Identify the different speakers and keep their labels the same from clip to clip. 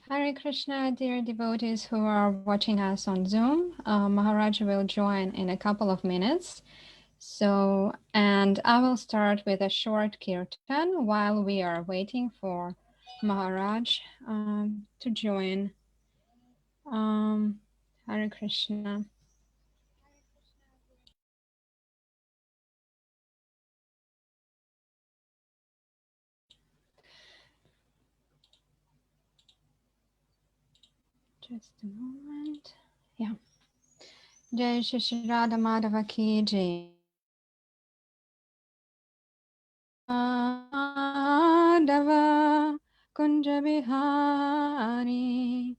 Speaker 1: Hare Krishna, dear devotees who are watching us on Zoom. Maharaj will join in a couple of minutes. And I will start with a short kirtan while we are waiting for Maharaj to join. Hare Krishna. Just a moment. Yeah. Jai Shri Radha Madhava Ki Jai. Madhava Kunja Bihari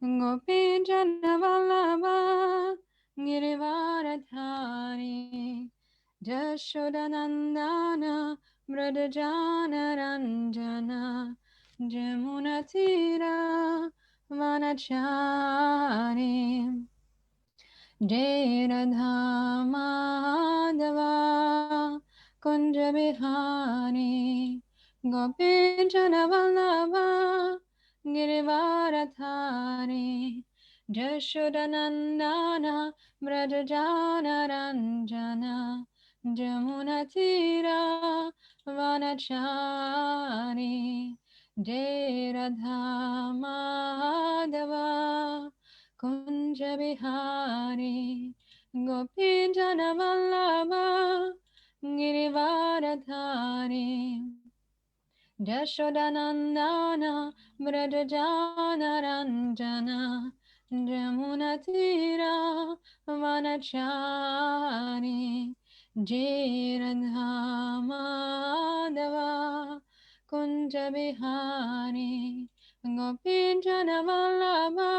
Speaker 1: Gopi Janavallabha Girivaradhari Jashodanandana Mradajana Ranjana Jamunatira Vanachari Jai Radha Madhava Kunja Bihari Gopi Janavallabha Girivaradhari Jashodanandana Brajajana Ranjana Jamunatira Vanachari Jai Radha Madhava Kunja Bihari Gopi Janavallabha Girivaradhari Jashodanandana Brajajana Ranjana Jamunatira Vanachari Jai Radha Madhava Kunja Bihari Gopi Janavallabha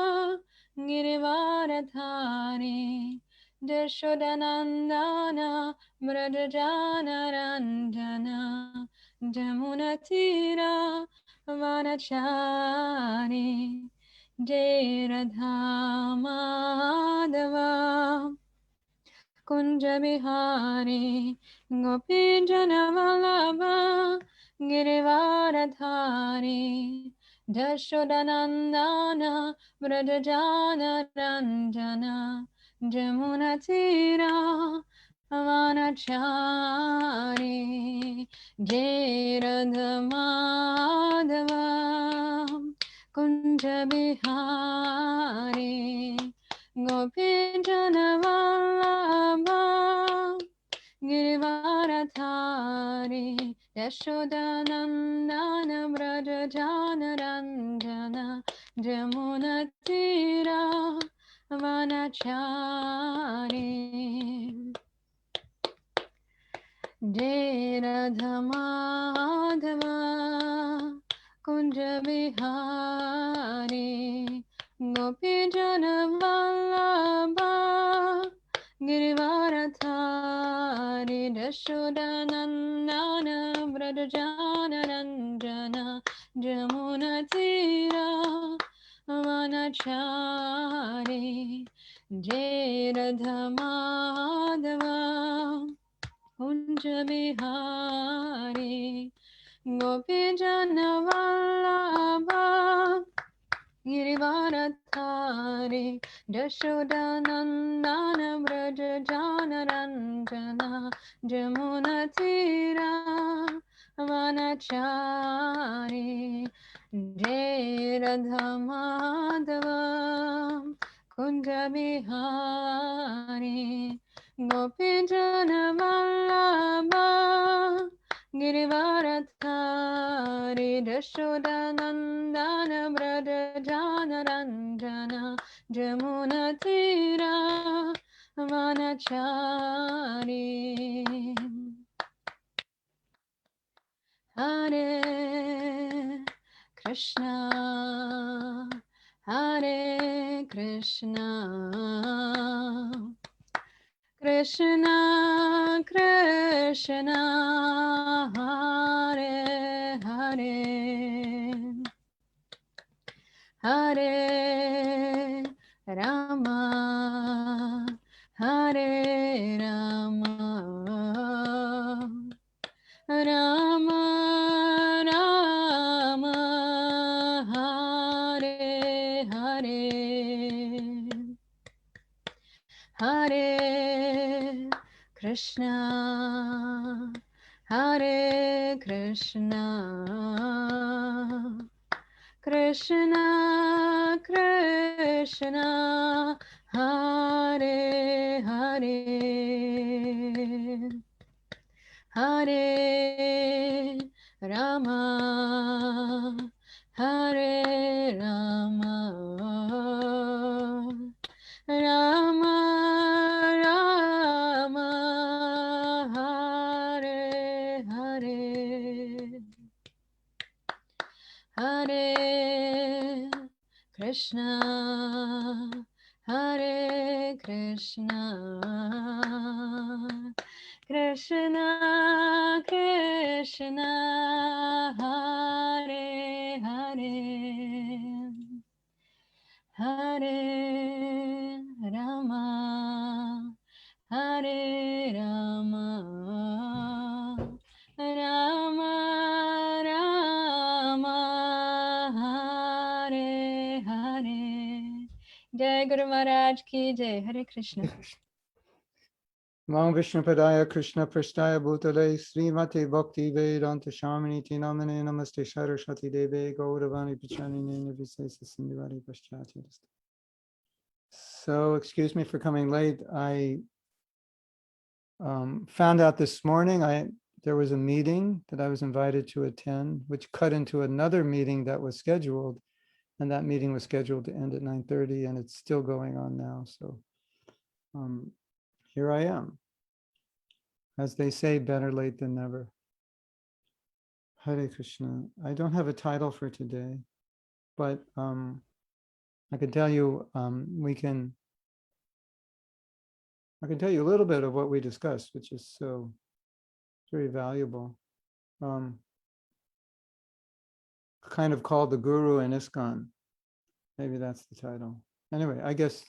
Speaker 1: Girivaradhari Jashodanandana Brajajana Ranjana Jamunatira Vanachari Jai Radha Madhava Kunja Bihari Gopi Janavallabha Girivaradhari Jashodanandana Brajajana Ranjana Jamunatira Vanachari Jai Radha Madhava Kunja Bihari Gopi Janavallabha Girivaradhari Yashodanandana Brajajana Ranjana Jamunatira Vanachari Jai Radha Madhava Kunja Bihari Gopi Janavallabha Girivaradhari Jashodanandana Brajajana Ranjana Jamunatira Vanachari Jai Radha Madhava Kunja Bihari Gopi Janavallabha Girivaradhari Jashodanandana Brajajana Ranjana Jamunatira Vanachari Jai Radha Madhava Kunja Bihari Gopi Janavallabha Girivaradhari Jashodanandana Brajajana Ranjana Jamunatira Vanachari Hare Krishna Hare Krishna Krishna Krishna Hare Hare Hare Rama Hare Rama Rama Rama Hare Hare, Hare Krishna, Hare Krishna, Krishna Krishna, Hare Hare, Hare Rama, Hare Rama, Rama Rama, Hare Hare, Hare Krishna, Hare Krishna, Krishna Krishna, Hare Hare, Hare Rama, Hare Rama, Rama Rama, Hare Hare. Jai Guru Maharaj ki Jai. Hare Krishna.
Speaker 2: Mam Vishnu Padaya Krishna Prasthaya Bhutale Srimati Bhakti Vedanta Shamini Tinamane Namaste Saraswati Deve Gauravani Pachanine Nirvisesa Sindhivari Paschati. So, excuse me for coming late. I found out this morning there was a meeting that I was invited to attend, which cut into another meeting that was scheduled, and that meeting was scheduled to end at 9:30, and it's still going on now. So here I am. As they say, better late than never. Hare Krishna. I don't have a title for today, but I can tell you I can tell you a little bit of what we discussed, which is so very valuable. Kind of called The Guru and ISKCON. Maybe that's the title. Anyway, I guess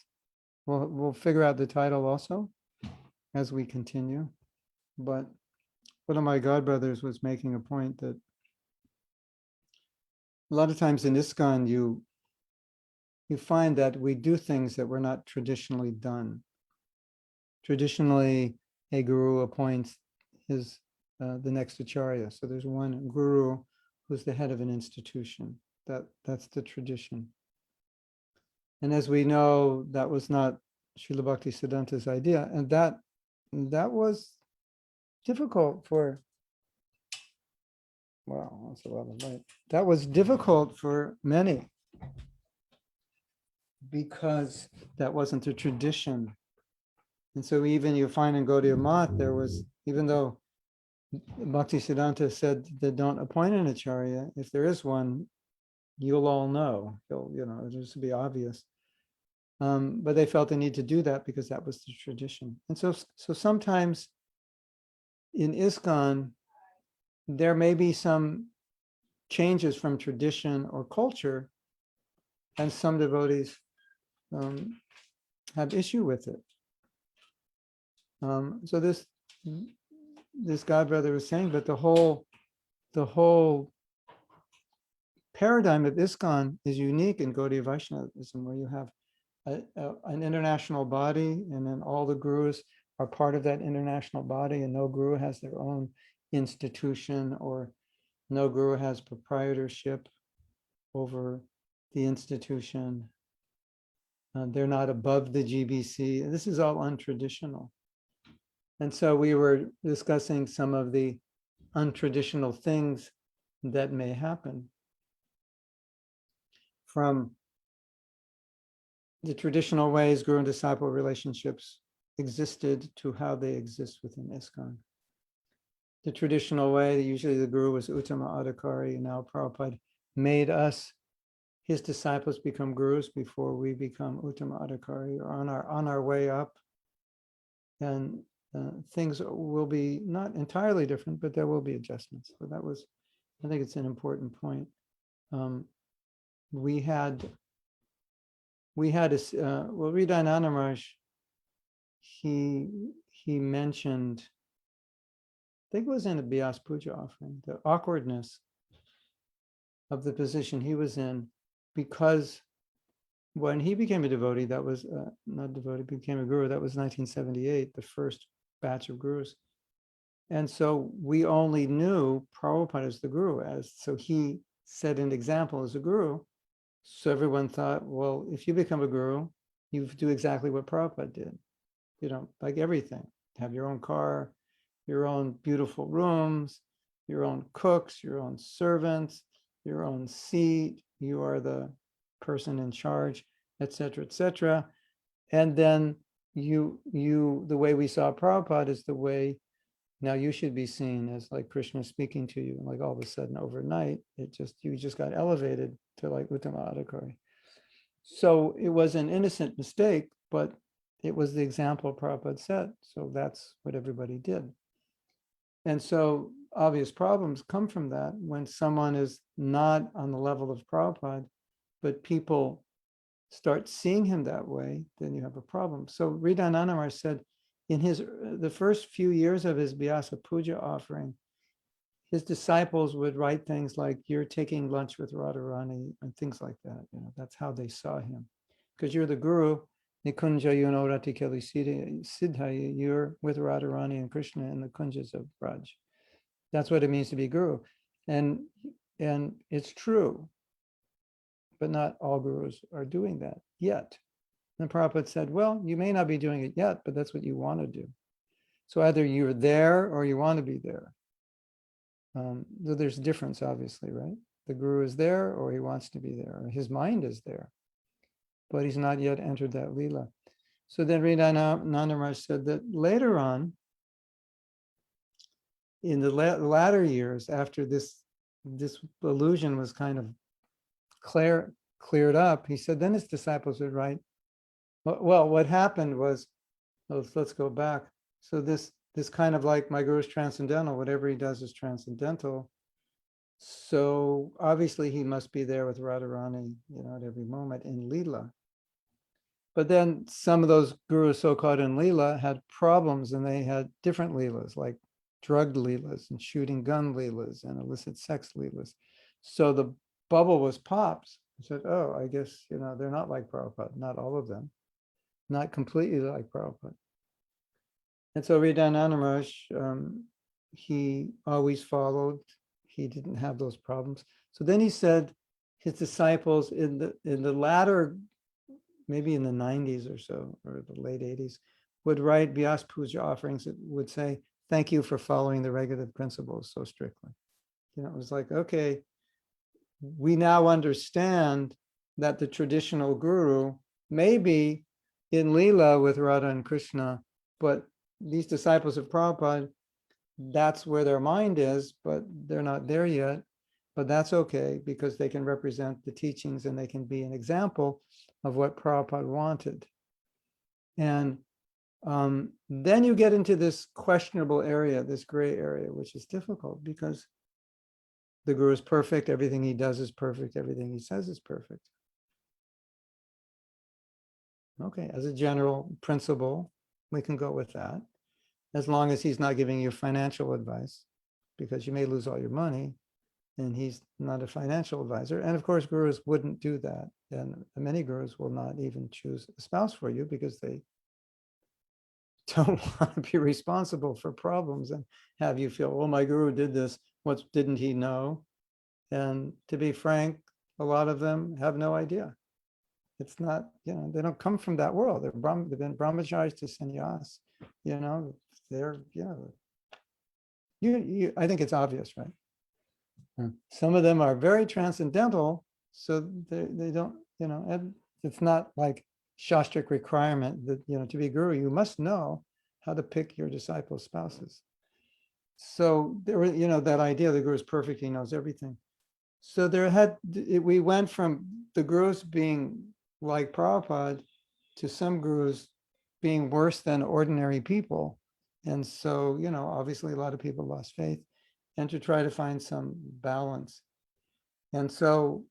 Speaker 2: we'll figure out the title also as we continue. But one of my godbrothers was making a point that a lot of times in ISKCON you find that we do things that were not traditionally done. Traditionally, a guru appoints the next acharya. So there's one guru who's the head of an institution. That's the tradition. And as we know, that was not Srila Bhaktisiddhanta's idea, and that was difficult for. Wow, that's a lot of light. That was difficult for many because that wasn't a tradition. And so even you find in Gaudiya Math, there was, even though Bhaktisiddhanta said that don't appoint an acharya, if there is one, you'll all know. It'll just be obvious. But they felt the need to do that because that was the tradition. And so sometimes in ISKCON, there may be some changes from tradition or culture, and some devotees have issue with it. So this godbrother was saying, but the whole paradigm of ISKCON is unique in Gaudiya Vaishnavism, where you have an international body, and then all the gurus are part of that international body, and no guru has their own institution, or no guru has proprietorship over the institution. They're not above the GBC. This is all untraditional. And so we were discussing some of the untraditional things that may happen from the traditional ways guru and disciple relationships existed to how they exist within ISKCON. The traditional way, usually the guru was Uttama Adhikari, and now Prabhupada made us, his disciples, become gurus before we become Uttama Adhikari, or on our way up. And things will be not entirely different, but there will be adjustments. So that was, I think it's an important point. We had Ridananda Maharaj, he mentioned, I think it was in the Bias Puja offering, the awkwardness of the position he was in, because when he became a devotee, that was not devotee, became a guru, that was 1978, the first batch of gurus. And so we only knew Prabhupada as the guru, so he set an example as a guru. So everyone thought, well, if you become a guru, you do exactly what Prabhupada did. You know, like everything, have your own car, your own beautiful rooms, your own cooks, your own servants, your own seat. You are the person in charge, etc., etc. And then the way we saw Prabhupada is the way now you should be seen as like Krishna speaking to you. Like all of a sudden overnight, you just got elevated to like Uttama Adhikari. So it was an innocent mistake, but it was the example Prabhupada set. So that's what everybody did. And so obvious problems come from that when someone is not on the level of Prabhupada, but people start seeing him that way, then you have a problem. So Hridayananda Maharaj said in the first few years of his Vyasa Puja offering, his disciples would write things like, you're taking lunch with Radharani and things like that. You know, that's how they saw him. Because you're the guru, Nikunja Yuno Ratikeli Siddhaya, you're with Radharani and Krishna in the kunjas of Braj. That's what it means to be guru. And it's true, but not all gurus are doing that yet. And Prabhupada said, well, you may not be doing it yet, but that's what you want to do. So either you're there or you want to be there. There's a difference, obviously, right? The guru is there or he wants to be there, or his mind is there, but he's not yet entered that lila. So then Hridayananda Maharaj said that later on, in the latter years, after this illusion was kind of cleared up, he said then his disciples would write, well, what happened was, let's go back. So this kind of like my guru is transcendental, whatever he does is transcendental. So obviously he must be there with Radharani, at every moment in Leela. But then some of those gurus so-called in Leela had problems, and they had different Leelas, like drug Leelas and shooting gun Leelas and illicit sex Leelas. So the bubble was popped. I said, oh, I guess, they're not like Prabhupada, not all of them, not completely like Prabhupada. And so Hridayananda Maharaj, he always followed. He didn't have those problems. So then he said his disciples in the latter, maybe in the 90s or so, or the late 80s, would write Vyas Puja offerings that would say, thank you for following the regulative principles so strictly. It was like, okay, we now understand that the traditional guru may be in Leela with Radha and Krishna, but these disciples of Prabhupada, that's where their mind is, but they're not there yet. But that's okay, because they can represent the teachings and they can be an example of what Prabhupada wanted. And then you get into this questionable area, this gray area, which is difficult because the guru is perfect, everything he does is perfect, everything he says is perfect. Okay, as a general principle, we can go with that, as long as he's not giving you financial advice, because you may lose all your money, and he's not a financial advisor. And of course, gurus wouldn't do that. And many gurus will not even choose a spouse for you because they don't want to be responsible for problems and have you feel, oh, my guru did this, what didn't he know? And to be frank, a lot of them have no idea. It's not, they don't come from that world. They've been brahmacharis to sannyas, they're, I think it's obvious, right? Some of them are very transcendental, so they don't, and it's not like shastric requirement that, to be guru, you must know how to pick your disciples' spouses. So there were, that idea the guru is perfect, he knows everything. So we went from the gurus being like Prabhupada to some gurus being worse than ordinary people. And so, obviously a lot of people lost faith, and to try to find some balance. And so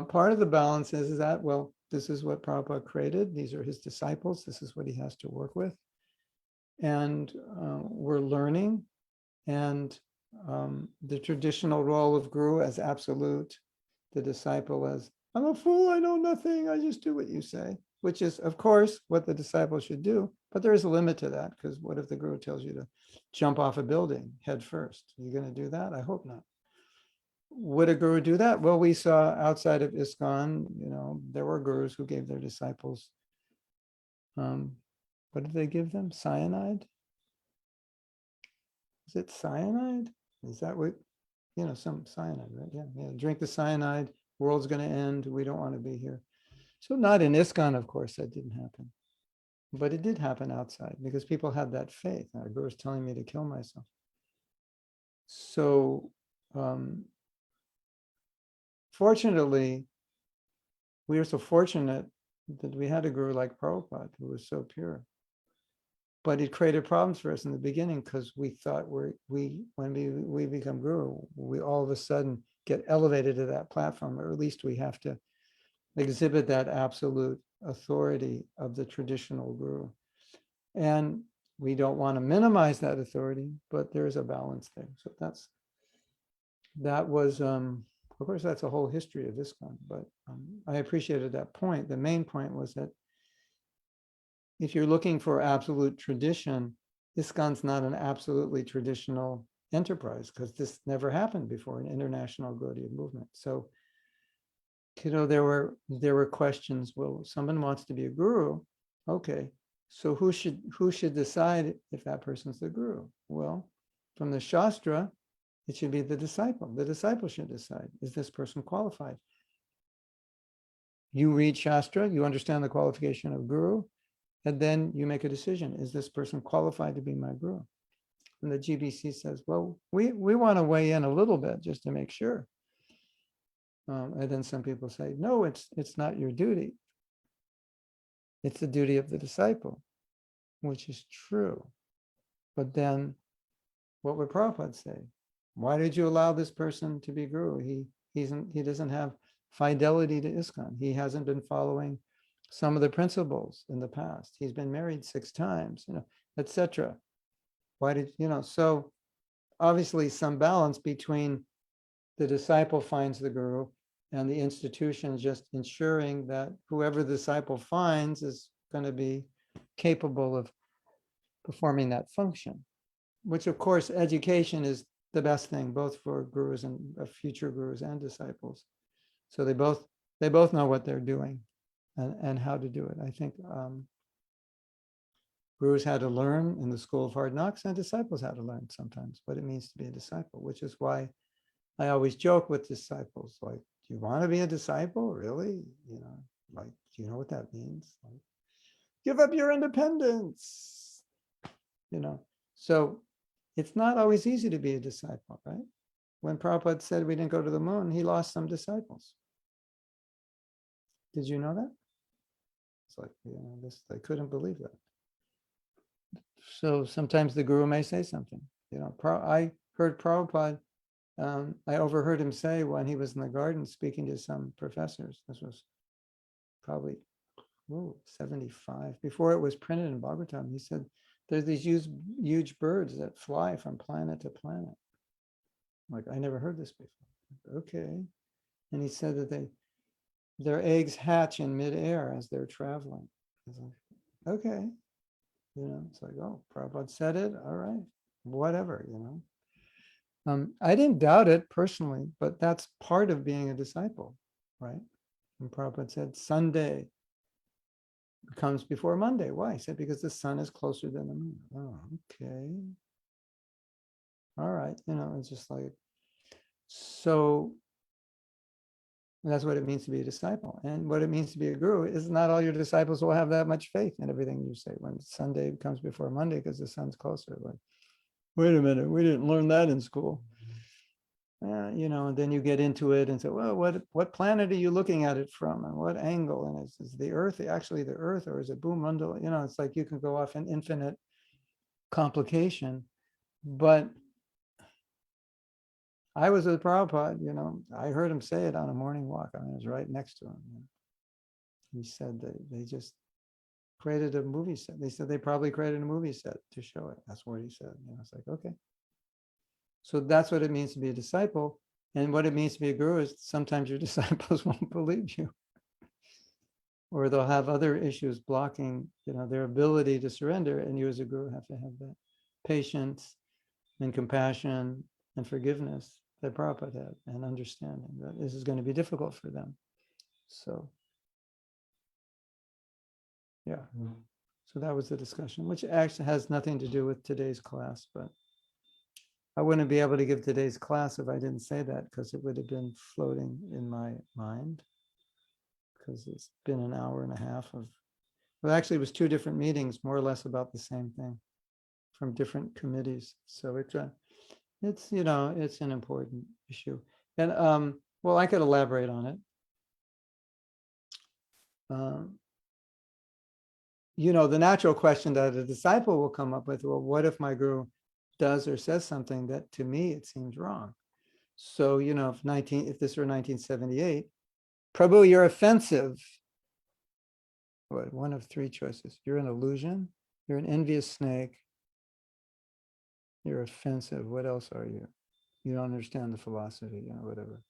Speaker 2: part of the balance is that, well, this is what Prabhupada created. These are his disciples. This is what he has to work with. And we're learning. And the traditional role of guru as absolute, the disciple as I'm a fool, I know nothing, I just do what you say, which is, of course, what the disciple should do. But there is a limit to that, because what if the guru tells you to jump off a building head first? Are you going to do that? I hope not. Would a guru do that? Well, we saw outside of ISKCON, there were gurus who gave their disciples, what did they give them? Cyanide? Is it cyanide? Is that what, some cyanide, right? Yeah. Drink the cyanide, world's going to end, we don't want to be here. So not in ISKCON, of course, that didn't happen. But it did happen outside because people had that faith. Our guru was telling me to kill myself. So fortunately, we were so fortunate that we had a guru like Prabhupada who was so pure. But it created problems for us in the beginning because we thought when we become guru, we all of a sudden get elevated to that platform, or at least we have to exhibit that absolute authority of the traditional guru. And we don't want to minimize that authority, but there's a balance there. So that was, of course, that's a whole history of ISKCON, but I appreciated that point. The main point was that if you're looking for absolute tradition, ISKCON's not an absolutely traditional enterprise because this never happened before, an international Gaudiya movement. So, there were questions. Well, someone wants to be a guru, okay. So who should decide if that person's the guru? Well, from the Shastra, it should be the disciple. The disciple should decide, is this person qualified? You read Shastra, you understand the qualification of guru, and then you make a decision. Is this person qualified to be my guru? And the GBC says, well, we want to weigh in a little bit just to make sure. And then some people say, no, it's not your duty. It's the duty of the disciple, which is true. But then what would Prabhupada say? Why did you allow this person to be guru? He doesn't have fidelity to ISKCON. He hasn't been following some of the principles in the past. He's been married 6 times, etc. Why did, so obviously some balance between the disciple finds the guru and the institution just ensuring that whoever the disciple finds is going to be capable of performing that function, which of course education is the best thing, both for gurus and future gurus and disciples. So they both know what they're doing and how to do it. I think gurus had to learn in the school of hard knocks, and disciples had to learn sometimes what it means to be a disciple, which is why I always joke with disciples, like, do you want to be a disciple? Really? Like, do you know what that means? Like, give up your independence, So it's not always easy to be a disciple, right? When Prabhupada said we didn't go to the moon, he lost some disciples. Did you know that? It's like, they couldn't believe that. So sometimes the guru may say something. I heard Prabhupada, I overheard him say when he was in the garden speaking to some professors, this was probably 75, before it was printed in Bhagavatam, he said, there's these huge birds that fly from planet to planet. Like, I never heard this before. Okay. And he said that their eggs hatch in midair as they're traveling. I was like, okay. It's like, oh, Prabhupada said it. All right. Whatever, I didn't doubt it personally, but that's part of being a disciple, right? And Prabhupada said, Sunday comes before Monday. Why? He said, because the sun is closer than the moon. Oh, okay. All right. It's just like, so that's what it means to be a disciple. And what it means to be a guru is not all your disciples will have that much faith in everything you say when Sunday comes before Monday because the sun's closer. Like, wait a minute, we didn't learn that in school. And then you get into it and say, well, what planet are you looking at it from and what angle? And is the Earth actually the Earth, or is it Bhumandala? It's like you can go off an infinite complication. But I was with Prabhupada, I heard him say it on a morning walk. I was right next to him. He said that they just created a movie set. They said they probably created a movie set to show it. That's what he said. It's like, okay. So that's what it means to be a disciple. And what it means to be a guru is sometimes your disciples won't believe you, or they'll have other issues blocking, their ability to surrender. And you as a guru have to have that patience and compassion and forgiveness that Prabhupada had, and understanding that this is going to be difficult for them. So, yeah. So that was the discussion, which actually has nothing to do with today's class, but I wouldn't be able to give today's class if I didn't say that, because it would have been floating in my mind, because it's been an hour and a half of, well, actually it was 2 different meetings, more or less about the same thing from different committees. So it's an important issue. And well, I could elaborate on it. The natural question that a disciple will come up with, well, what if my guru does or says something that to me it seems wrong? So, if this were 1978, Prabhu, you're offensive. What, one of 3 choices. You're an illusion, you're an envious snake, you're offensive. What else are you? You don't understand the philosophy, whatever.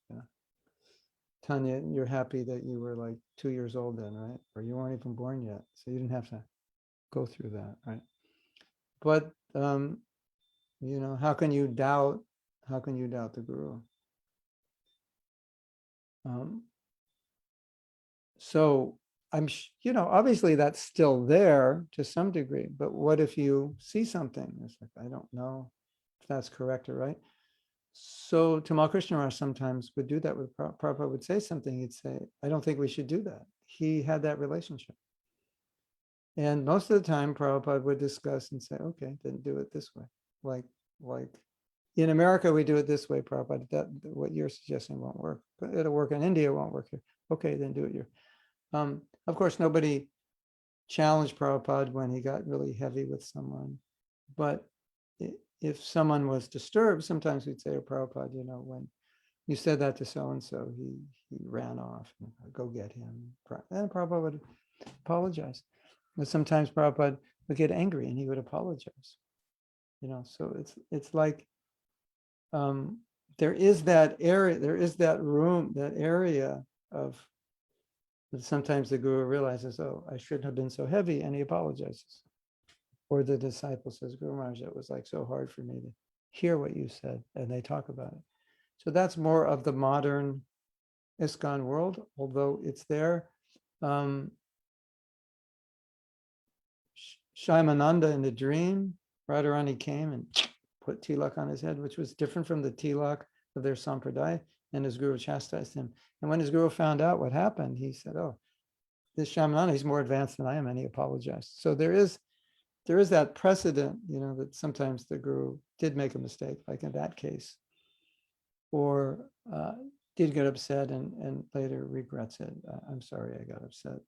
Speaker 2: Tanya, you're happy that you were like 2 years old then, right? Or you weren't even born yet, so you didn't have to go through that, right? But how can you doubt the guru? So obviously that's still there to some degree, but what if you see something? It's like, I don't know if that's correct or right. So Tamal Krishna Maharaj sometimes would do that with Prabhupada would say something, he'd say, I don't think we should do that. He had that relationship. And most of the time Prabhupada would discuss and say, okay, then do it this way. Like in America, we do it this way, Prabhupada, that what you're suggesting won't work, but it'll work in India, it won't work here. Okay, then do it here. Of course, nobody challenged Prabhupada when he got really heavy with someone. But if someone was disturbed, sometimes we'd say, oh, Prabhupada, when you said that to so-and-so, he ran off, go get him. And Prabhupada would apologize. But sometimes Prabhupada would get angry and he would apologize. So it's like there is that area, there is that room, that area of, sometimes the guru realizes, oh, I shouldn't have been so heavy, and he apologizes. Or the disciple says, Guru Maharaj, it was like so hard for me to hear what you said, and they talk about it. So that's more of the modern ISKCON world, although it's there. Shaimananda in the dream, Radharani came and put tilak on his head, which was different from the tilak of their sampradaya, and his guru chastised him. And when his guru found out what happened, he said, oh, this Shaimananda, he's more advanced than I am, and he apologized. So there is that precedent, that sometimes the guru did make a mistake, like in that case, or did get upset and later regrets it. I'm sorry I got upset.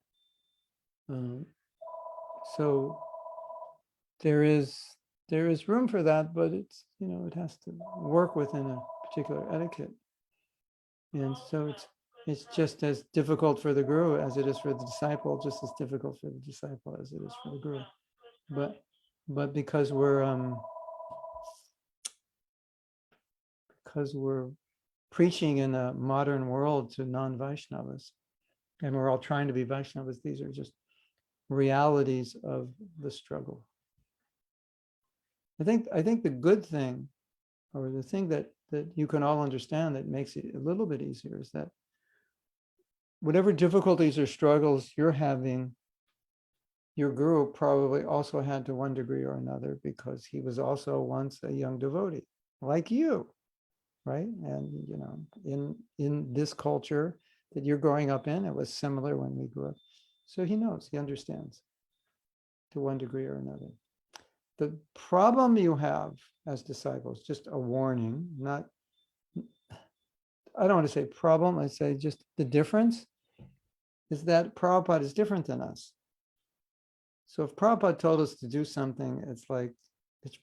Speaker 2: So there is room for that, but it's, it has to work within a particular etiquette. And so it's just as difficult for the guru as it is for the disciple, just as difficult for the disciple as it is for the guru. But because we're preaching in a modern world to non-Vaishnavas, and we're all trying to be Vaishnavas, these are just realities of the struggle. I think the good thing, or the thing that you can all understand that makes it a little bit easier, is that whatever difficulties or struggles you're having, your guru probably also had to one degree or another, because he was also once a young devotee, like you, right? And in this culture that you're growing up in, it was similar when we grew up. So he knows, he understands to one degree or another. The problem you have as disciples, just a warning, I don't want to say problem, I say just the difference, is that Prabhupada is different than us. So if Prabhupada told us to do something, it's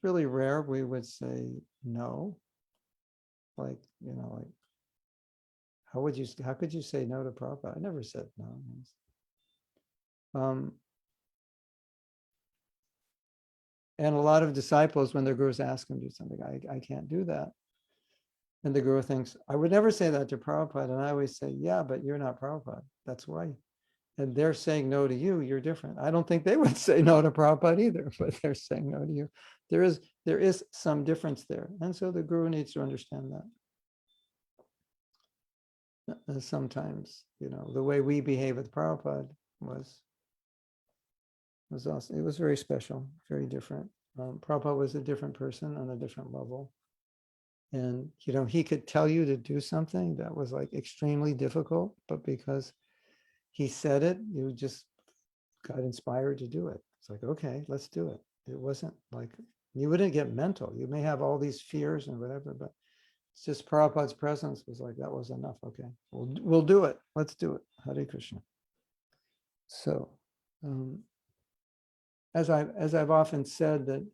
Speaker 2: really rare we would say no. Like, how could you say no to Prabhupada? I never said no. And a lot of disciples, when their gurus ask them to do something, I can't do that. And the guru thinks, I would never say that to Prabhupada. And I always say, yeah, but you're not Prabhupada. That's why. And they're saying no to you, you're different. I don't think they would say no to Prabhupada either, but they're saying no to you. There is some difference there. And so the guru needs to understand that. And sometimes, the way we behave with Prabhupada was also, it was very special, very different. Prabhupada was a different person on a different level. And, he could tell you to do something that was like extremely difficult, but because he said it, you just got inspired to do it. It's like, okay, let's do it. It wasn't like, you wouldn't get mental. You may have all these fears and whatever, but it's just Prabhupada's presence was like, that was enough. Okay, we'll do it. Let's do it. Hare Krishna. So, as I've often said, that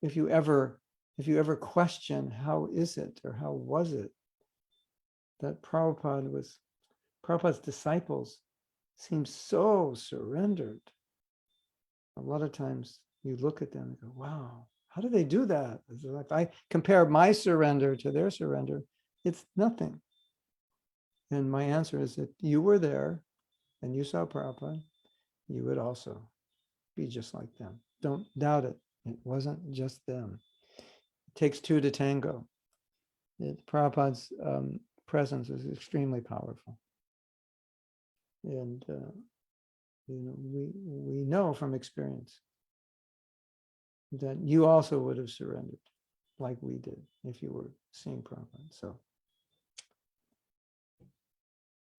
Speaker 2: if you ever question how is it or how was it that Prabhupada's disciples seem so surrendered, a lot of times you look at them and go, wow, how do they do that? If I compare my surrender to their surrender, it's nothing. And my answer is that you were there and you saw Prabhupada, you would also be just like them. Don't doubt it. It wasn't just them. It takes two to tango. Prabhupada's presence is extremely powerful. And we know from experience that you also would have surrendered like we did if you were seeing Prabhupada. So,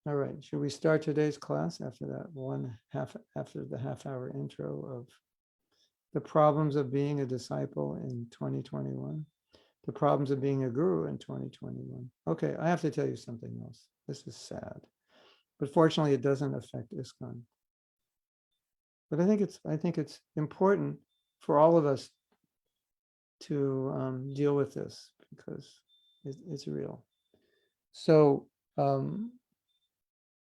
Speaker 2: all right, should we start today's class after after the half-hour intro of the problems of being a disciple in 2021, the problems of being a guru in 2021? Okay, I have to tell you something else. This is sad, but fortunately it doesn't affect ISKCON. But I think it's important for all of us to deal with this because it's real. So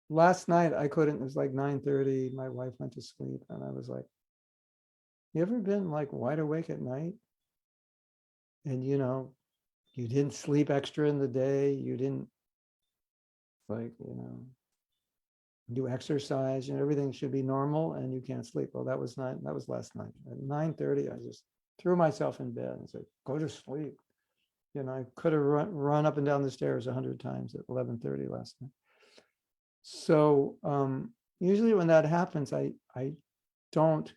Speaker 2: last night I couldn't. It was like 9:30. My wife went to sleep, and I was like, "You ever been like wide awake at night, and you didn't sleep extra in the day. You didn't do exercise. Everything should be normal, and you can't sleep. Well, that was last night at 9:30. I just threw myself in bed and said, "Go to sleep." I could have run up and down the stairs 100 times at 11:30 last night. So usually when that happens, I don't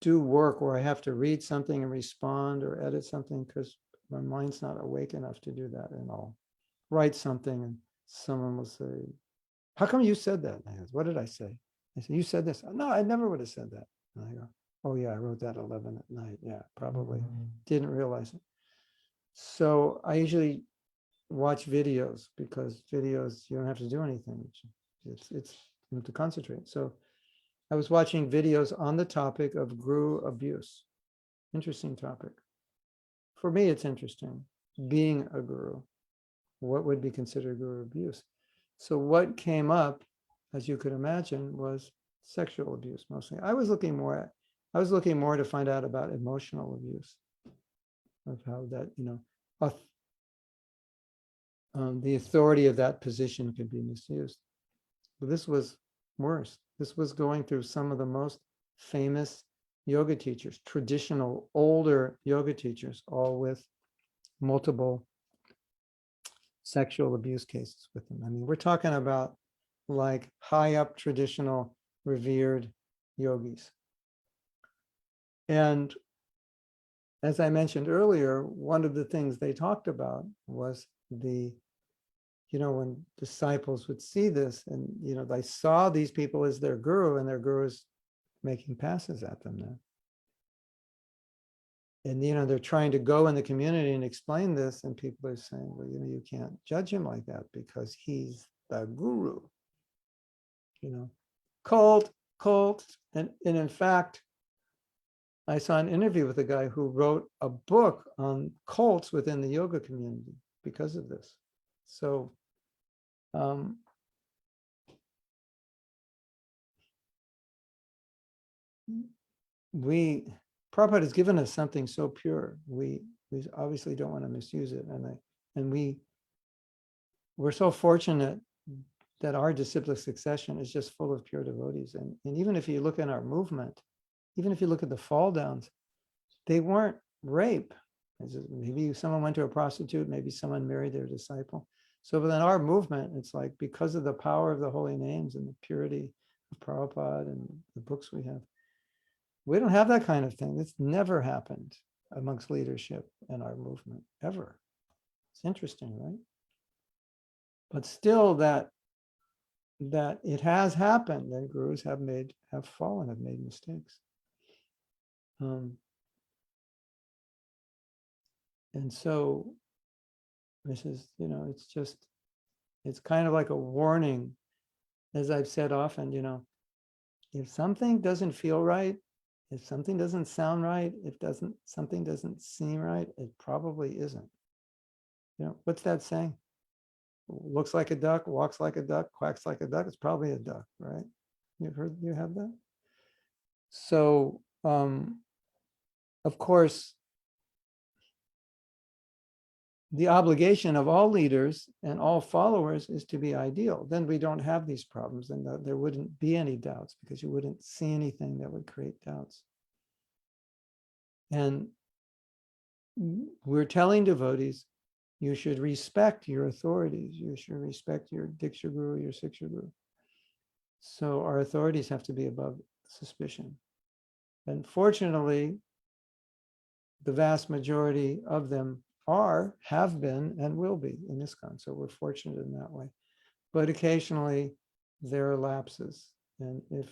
Speaker 2: do work where I have to read something and respond or edit something because my mind's not awake enough to do that. And I'll write something and someone will say, how come you said that? And I go, what did I say? I said, you said this. No, I never would have said that. And I go, oh yeah, I wrote that at 11 at night. Yeah, probably didn't realize it. So I usually watch videos because videos, you don't have to do anything. It's you have to concentrate. So I was watching videos on the topic of guru abuse. Interesting topic. For me, it's interesting. Being a guru, what would be considered guru abuse? So what came up, as you could imagine, was sexual abuse mostly. I was looking more to find out about emotional abuse, of how that, the authority of that position could be misused. But this was worse. This was going through some of the most famous yoga teachers, traditional, older yoga teachers, all with multiple sexual abuse cases with them. I mean, we're talking about like high up traditional revered yogis. And as I mentioned earlier, one of the things they talked about was when disciples would see this and, they saw these people as their guru and their guru is making passes at them now. And, they're trying to go in the community and explain this. And people are saying, well, you can't judge him like that because he's the guru, cult. And in fact, I saw an interview with a guy who wrote a book on cults within the yoga community because of this. So, Prabhupada has given us something so pure. We obviously don't want to misuse it. And we're so fortunate that our disciplic succession is just full of pure devotees. And even if you look in our movement, even if you look at the fall downs, they weren't rape. Maybe someone went to a prostitute, maybe someone married their disciple. So within our movement, it's like because of the power of the holy names and the purity of Prabhupada and the books we don't have that kind of thing. It's never happened amongst leadership in our movement, ever. It's interesting, right? But still that it has happened, and gurus have fallen, have made mistakes. And so this is, it's kind of like a warning, as I've said often, if something doesn't feel right, if something doesn't sound right, something doesn't seem right, it probably isn't. What's that saying? Looks like a duck, walks like a duck, quacks like a duck. It's probably a duck, right? You have that? So, of course, the obligation of all leaders and all followers is to be ideal. Then we don't have these problems, and there wouldn't be any doubts, because you wouldn't see anything that would create doubts. And we're telling devotees, you should respect your authorities. You should respect your Diksha Guru, your Siksha Guru. So our authorities have to be above suspicion. And fortunately, the vast majority of them have been, and will be in ISKCON. So we're fortunate in that way. But occasionally there are lapses. And if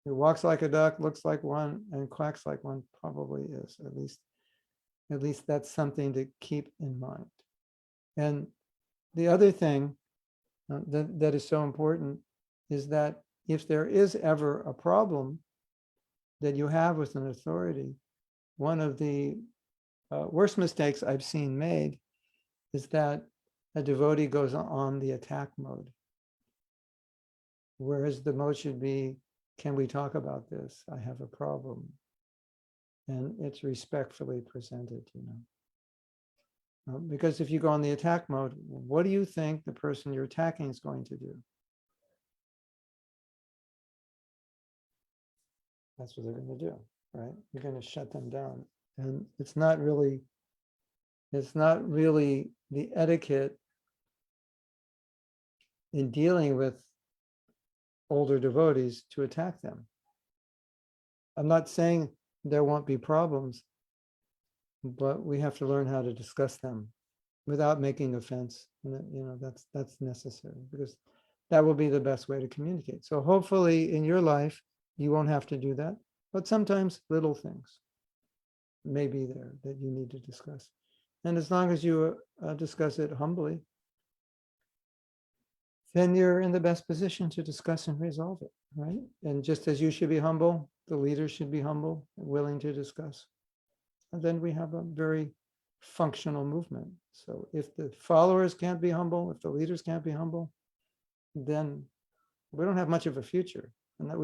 Speaker 2: it walks like a duck, looks like one, and quacks like one, probably is. At least that's something to keep in mind. And the other thing that is so important is that if there is ever a problem that you have with an authority, one of the worst mistakes I've seen made is that a devotee goes on the attack mode. Whereas the mode should be, can we talk about this? I have a problem. And it's respectfully presented, because if you go on the attack mode, what do you think the person you're attacking is going to do? That's what they're going to do, right? You're going to shut them down. And it's not really the etiquette in dealing with older devotees to attack them. I'm not saying there won't be problems, but we have to learn how to discuss them without making offense. And that's necessary, because that will be the best way to communicate. So hopefully in your life, you won't have to do that, but sometimes little things may be there that you need to discuss. And as long as you discuss it humbly, then you're in the best position to discuss and resolve it, right? And just as you should be humble, the leaders should be humble, willing to discuss. And then we have a very functional movement. So if the followers can't be humble, if the leaders can't be humble, then we don't have much of a future. And that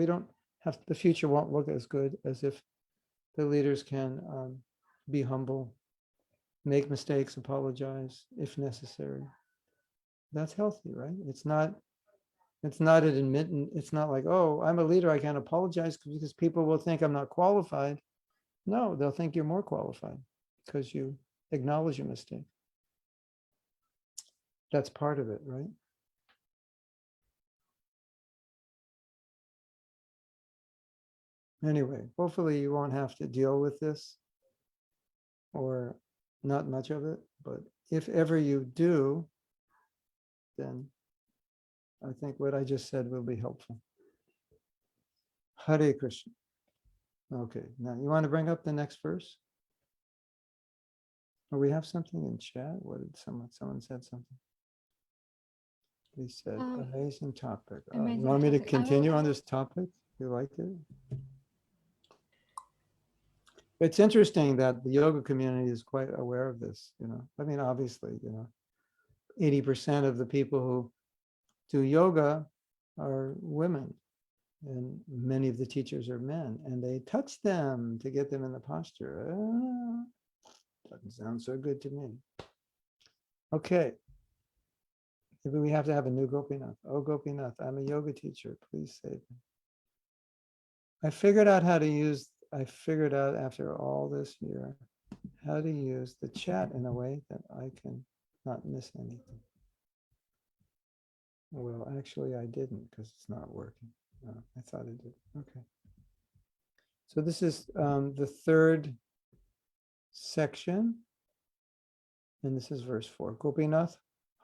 Speaker 2: the future won't look as good as if the leaders can be humble, make mistakes, apologize if necessary. That's healthy, right? It's not an admittance. It's not like, oh, I'm a leader, I can't apologize because people will think I'm not qualified. No, they'll think you're more qualified because you acknowledge your mistake. That's part of it, right? Anyway, hopefully you won't have to deal with this, or not much of it, but if ever you do, then I think what I just said will be helpful. Hare Krishna. Okay, now you want to bring up the next verse? Or we have something in chat? What did someone said something? He said, amazing topic. You want me to continue on this topic? You like it? It's interesting that the yoga community is quite aware of this, I mean, obviously, 80% of the people who do yoga are women, and many of the teachers are men, and they touch them to get them in the posture. Doesn't sound so good to me. Okay. Maybe we have to have a new Gopinath. Oh, Gopinath, I'm a yoga teacher. Please save me. I figured out after all this year how to use the chat in a way that I can not miss anything. Well, actually, I didn't because it's not working. I thought it did. Okay. So this is the third section, and this is verse 4. Gopinath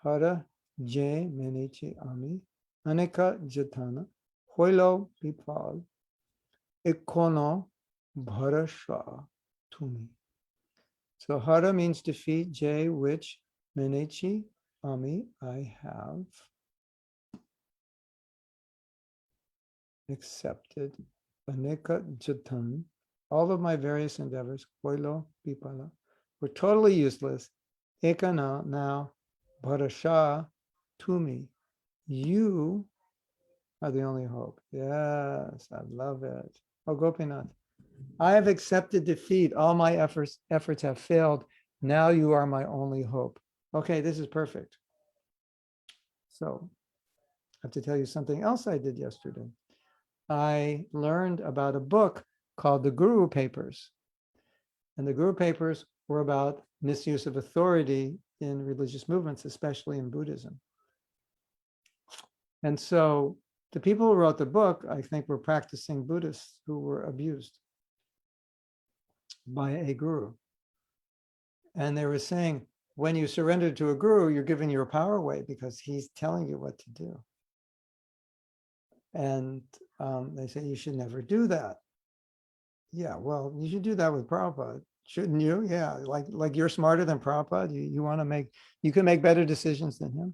Speaker 2: hara jay menichi ami aneka jatana hoilo pipal ikono bharasha tumi. So hara means defeat, jay which, menichi ami I have accepted, aneka jatan all of my various endeavors, hoilo pipala, were totally useless. Ekana now bharasha tumi. You are the only hope. Yes, I love it. Oh, Gopinath, I have accepted defeat. All my efforts have failed. Now you are my only hope. Okay, this is perfect. So I have to tell you something else I did yesterday. I learned about a book called the Guru Papers. And the Guru Papers were about misuse of authority in religious movements, especially in Buddhism. And so the people who wrote the book, I think, were practicing Buddhists who were abused by a guru. And they were saying, when you surrender to a guru, you're giving your power away because he's telling you what to do. And they say you should never do that. Yeah, well, you should do that with Prabhupada, shouldn't you? Yeah, like you're smarter than Prabhupada. You can make better decisions than him.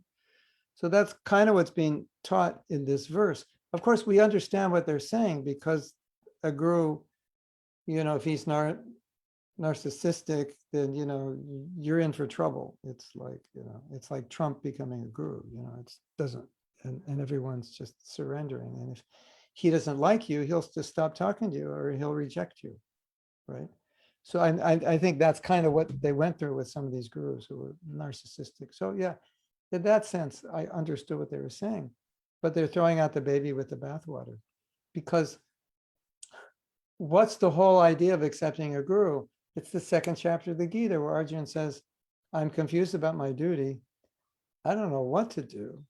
Speaker 2: So that's kind of what's being taught in this verse. Of course, we understand what they're saying because a guru, if he's narcissistic, then you're in for trouble. It's like Trump becoming a guru. It doesn't, and everyone's just surrendering. And if he doesn't like you, he'll just stop talking to you or he'll reject you, right? So I think that's kind of what they went through with some of these gurus who were narcissistic. So yeah, in that sense, I understood what they were saying, but they're throwing out the baby with the bathwater, because what's the whole idea of accepting a guru? It's the second chapter of the Gita where Arjuna says, I'm confused about my duty. I don't know what to do.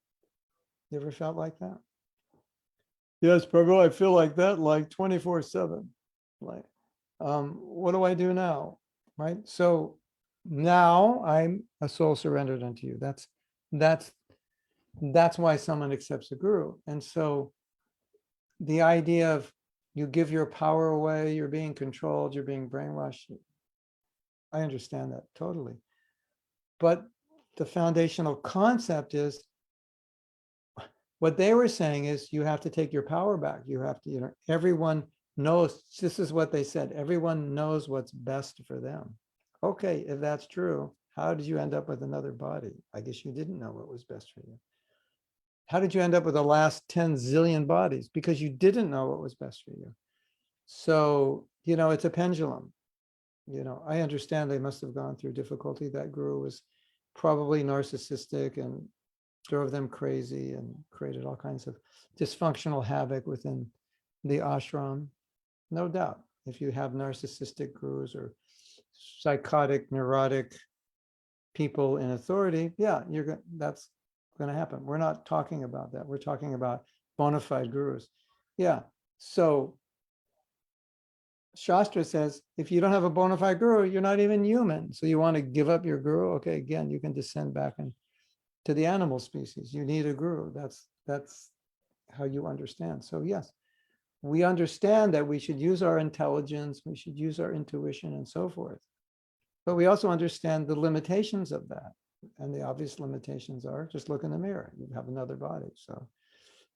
Speaker 2: You ever felt like that? Yes, Prabhu, I feel like that like 24/7. Like, what do I do now? Right? So now I'm a soul surrendered unto you. That's why someone accepts a guru. And so the idea of you give your power away, you're being controlled, you're being brainwashed, I understand that totally. But the foundational concept is what they were saying is you have to take your power back. You have to, everyone knows, this is what they said, everyone knows what's best for them. Okay, if that's true, how did you end up with another body? I guess you didn't know what was best for you. How did you end up with the last 10 zillion bodies? Because you didn't know what was best for you. So, it's a pendulum. I understand they must have gone through difficulty. That guru was probably narcissistic and drove them crazy and created all kinds of dysfunctional havoc within the ashram. No doubt. If you have narcissistic gurus or psychotic, neurotic people in authority, yeah, that's going to happen. We're not talking about that. We're talking about bona fide gurus. Yeah. So Shastra says, if you don't have a bona fide guru, you're not even human. So you want to give up your guru? Okay, again, you can descend back to the animal species. You need a guru. That's how you understand. So yes, we understand that we should use our intelligence, we should use our intuition and so forth. But we also understand the limitations of that. And the obvious limitations are just look in the mirror. You have another body. So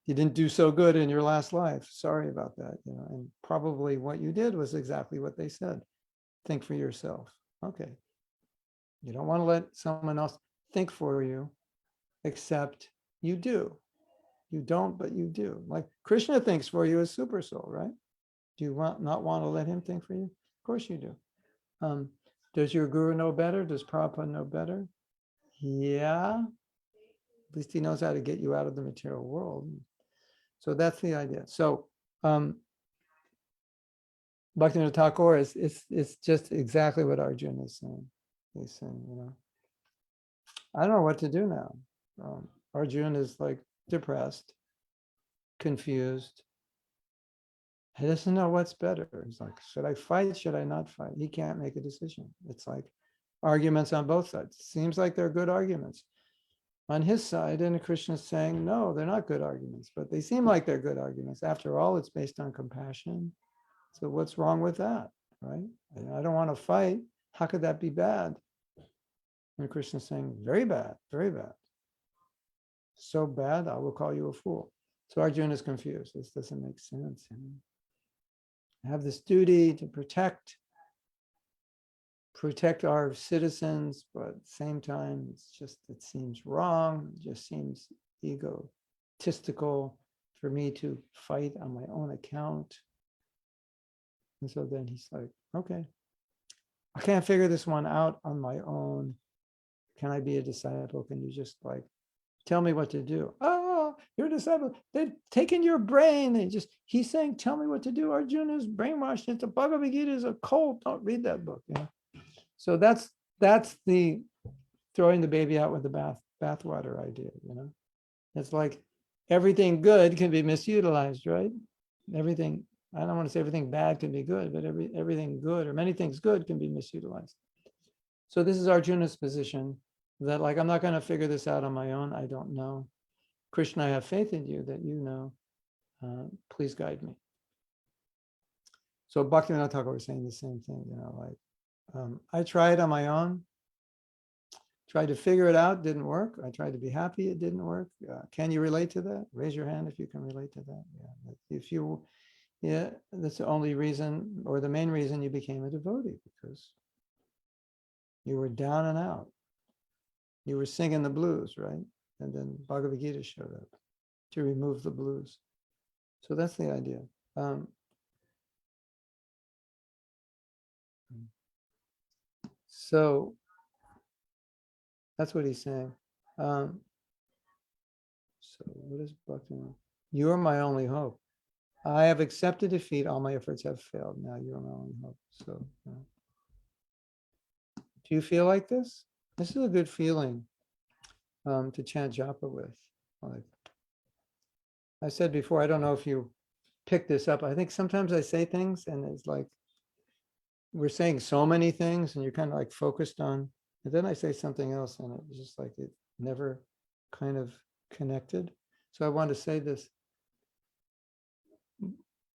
Speaker 2: you didn't do so good in your last life. Sorry about that. And probably what you did was exactly what they said. Think for yourself. Okay. You don't want to let someone else think for you, except you do. You don't, but you do. Like Krishna thinks for you as super soul, right? Do you not want to let him think for you? Of course you do. Does your guru know better? Does Prabhupada know better? yeah, at least he knows how to get you out of the material world. So that's the idea. So Bhaktivinoda Thakur it's just exactly what Arjuna is saying. He's saying, I don't know what to do now. Arjuna is like depressed, confused. He doesn't know what's better. He's like, should I fight? Should I not fight? He can't make a decision. It's like arguments on both sides. Seems like they're good arguments on his side, and Krishna's saying, no, they're not good arguments, but they seem like they're good arguments. After all, it's based on compassion. So what's wrong with that, right? I don't want to fight. How could that be bad? And Krishna's saying, very bad, very bad. So bad, I will call you a fool. So Arjuna is confused. This doesn't make sense. I have this duty to protect our citizens, but at the same time, it seems wrong. It just seems egotistical for me to fight on my own account. And so then he's like, okay, I can't figure this one out on my own. Can I be a disciple? Can you just like tell me what to do? Oh, you're a disciple. They've taken your brain. He's saying, tell me what to do. Arjuna's brainwashed. It's a Bhagavad Gita is a cult. Don't read that book. So that's the throwing the baby out with the bathwater idea. It's like everything good can be misutilized, right? Everything, I don't want to say everything bad can be good, but everything good or many things good can be misutilized. So this is Arjuna's position that like, I'm not going to figure this out on my own. I don't know. Krishna, I have faith in you that you know. Please guide me. So Bhaktivinoda Thakur was saying the same thing, I tried on my own, tried to figure it out, didn't work. I tried to be happy, it didn't work. Can you relate to that? Raise your hand if you can relate to that. That's the only reason or the main reason you became a devotee, because you were down and out. You were singing the blues, right? And then Bhagavad Gita showed up to remove the blues. So that's the idea. So that's what he's saying. So what is Bhaktivinoda? You are my only hope. I have accepted defeat. All my efforts have failed. Now you are my only hope. So do you feel like this? This is a good feeling to chant japa with. Like I said before, I don't know if you pick this up. I think sometimes I say things and it's like we're saying so many things and you're kind of like focused on, and then I say something else and it's just like it never kind of connected. So I want to say this.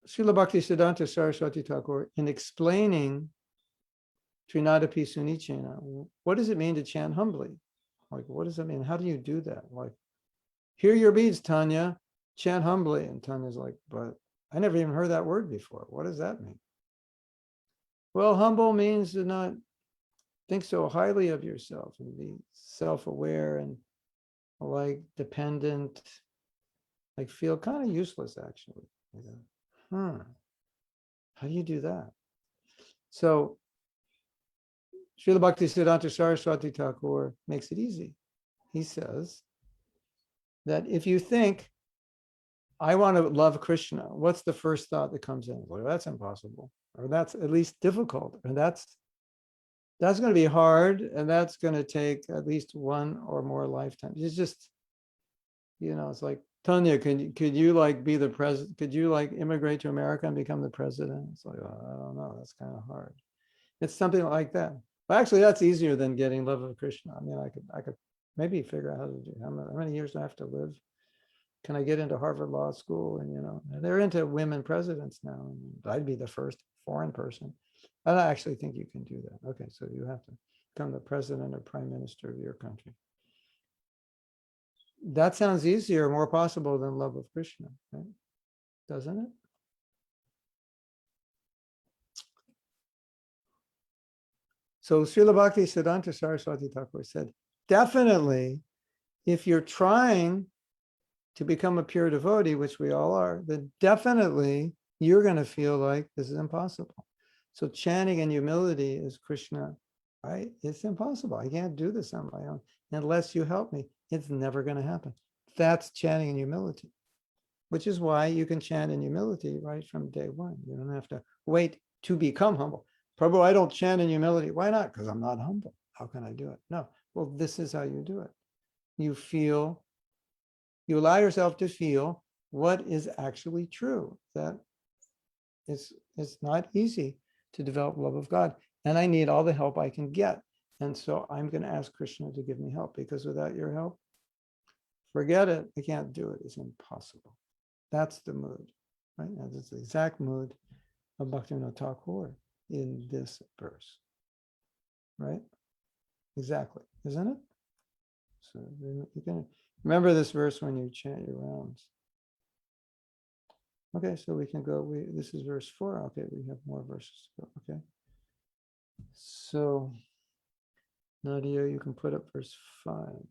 Speaker 2: Srila Bhaktisiddhanta Saraswati Thakur, in explaining Trinadapi Sunichena, what does it mean to chant humbly? Like, what does it mean? How do you do that? Like, hear your beads, Tanya, chant humbly. And Tanya's like, but I never even heard that word before. What does that mean? Well, humble means to not think so highly of yourself and be self-aware and like dependent, like feel kind of useless actually. How do you do that? So Srila Bhaktisiddhanta Saraswati Thakur makes it easy. He says that if you think, I want to love Krishna, what's the first thought that comes in? Well, that's impossible, or that's at least difficult, and that's going to be hard, and that's going to take at least one or more lifetimes. It's just, it's like, Tanya, could you like be the president? Could you like immigrate to America and become the president? It's like, I don't know, that's kind of hard. It's something like that. But actually, that's easier than getting love of Krishna. I mean, I could maybe figure out how to do. How many years do I have to live? Can I get into Harvard Law School? And they're into women presidents now. And I'd be the first foreign person. I don't actually think you can do that. Okay, so you have to become the president or prime minister of your country. That sounds easier, more possible than love of Krishna, right? Doesn't it? So Srila Bhaktisiddhanta Saraswati Thakur said, definitely, if you're trying to become a pure devotee, which we all are, then definitely you're going to feel like this is impossible. So chanting in humility, as Krishna right? It's impossible. I can't do this on my own. Unless you help me, it's never going to happen. That's chanting in humility, which is why you can chant in humility right from day one. You don't have to wait to become humble. Prabhu, I don't chant in humility. Why not? Because I'm not humble. How can I do it? No. Well, this is how you do it. You feel, you allow yourself to feel what is actually true. That it's not easy to develop love of God. And I need all the help I can get. And so I'm going to ask Krishna to give me help, because without your help, forget it. I can't do it. It's impossible. That's the mood, right? And it's the exact mood of Bhaktivinoda Thakur in this verse, right? Exactly, isn't it? So you can remember this verse when you chant your rounds. Okay, so we can go. This is verse 4. Okay, we have more verses to go. Okay, so Nadia, you can put up verse 5.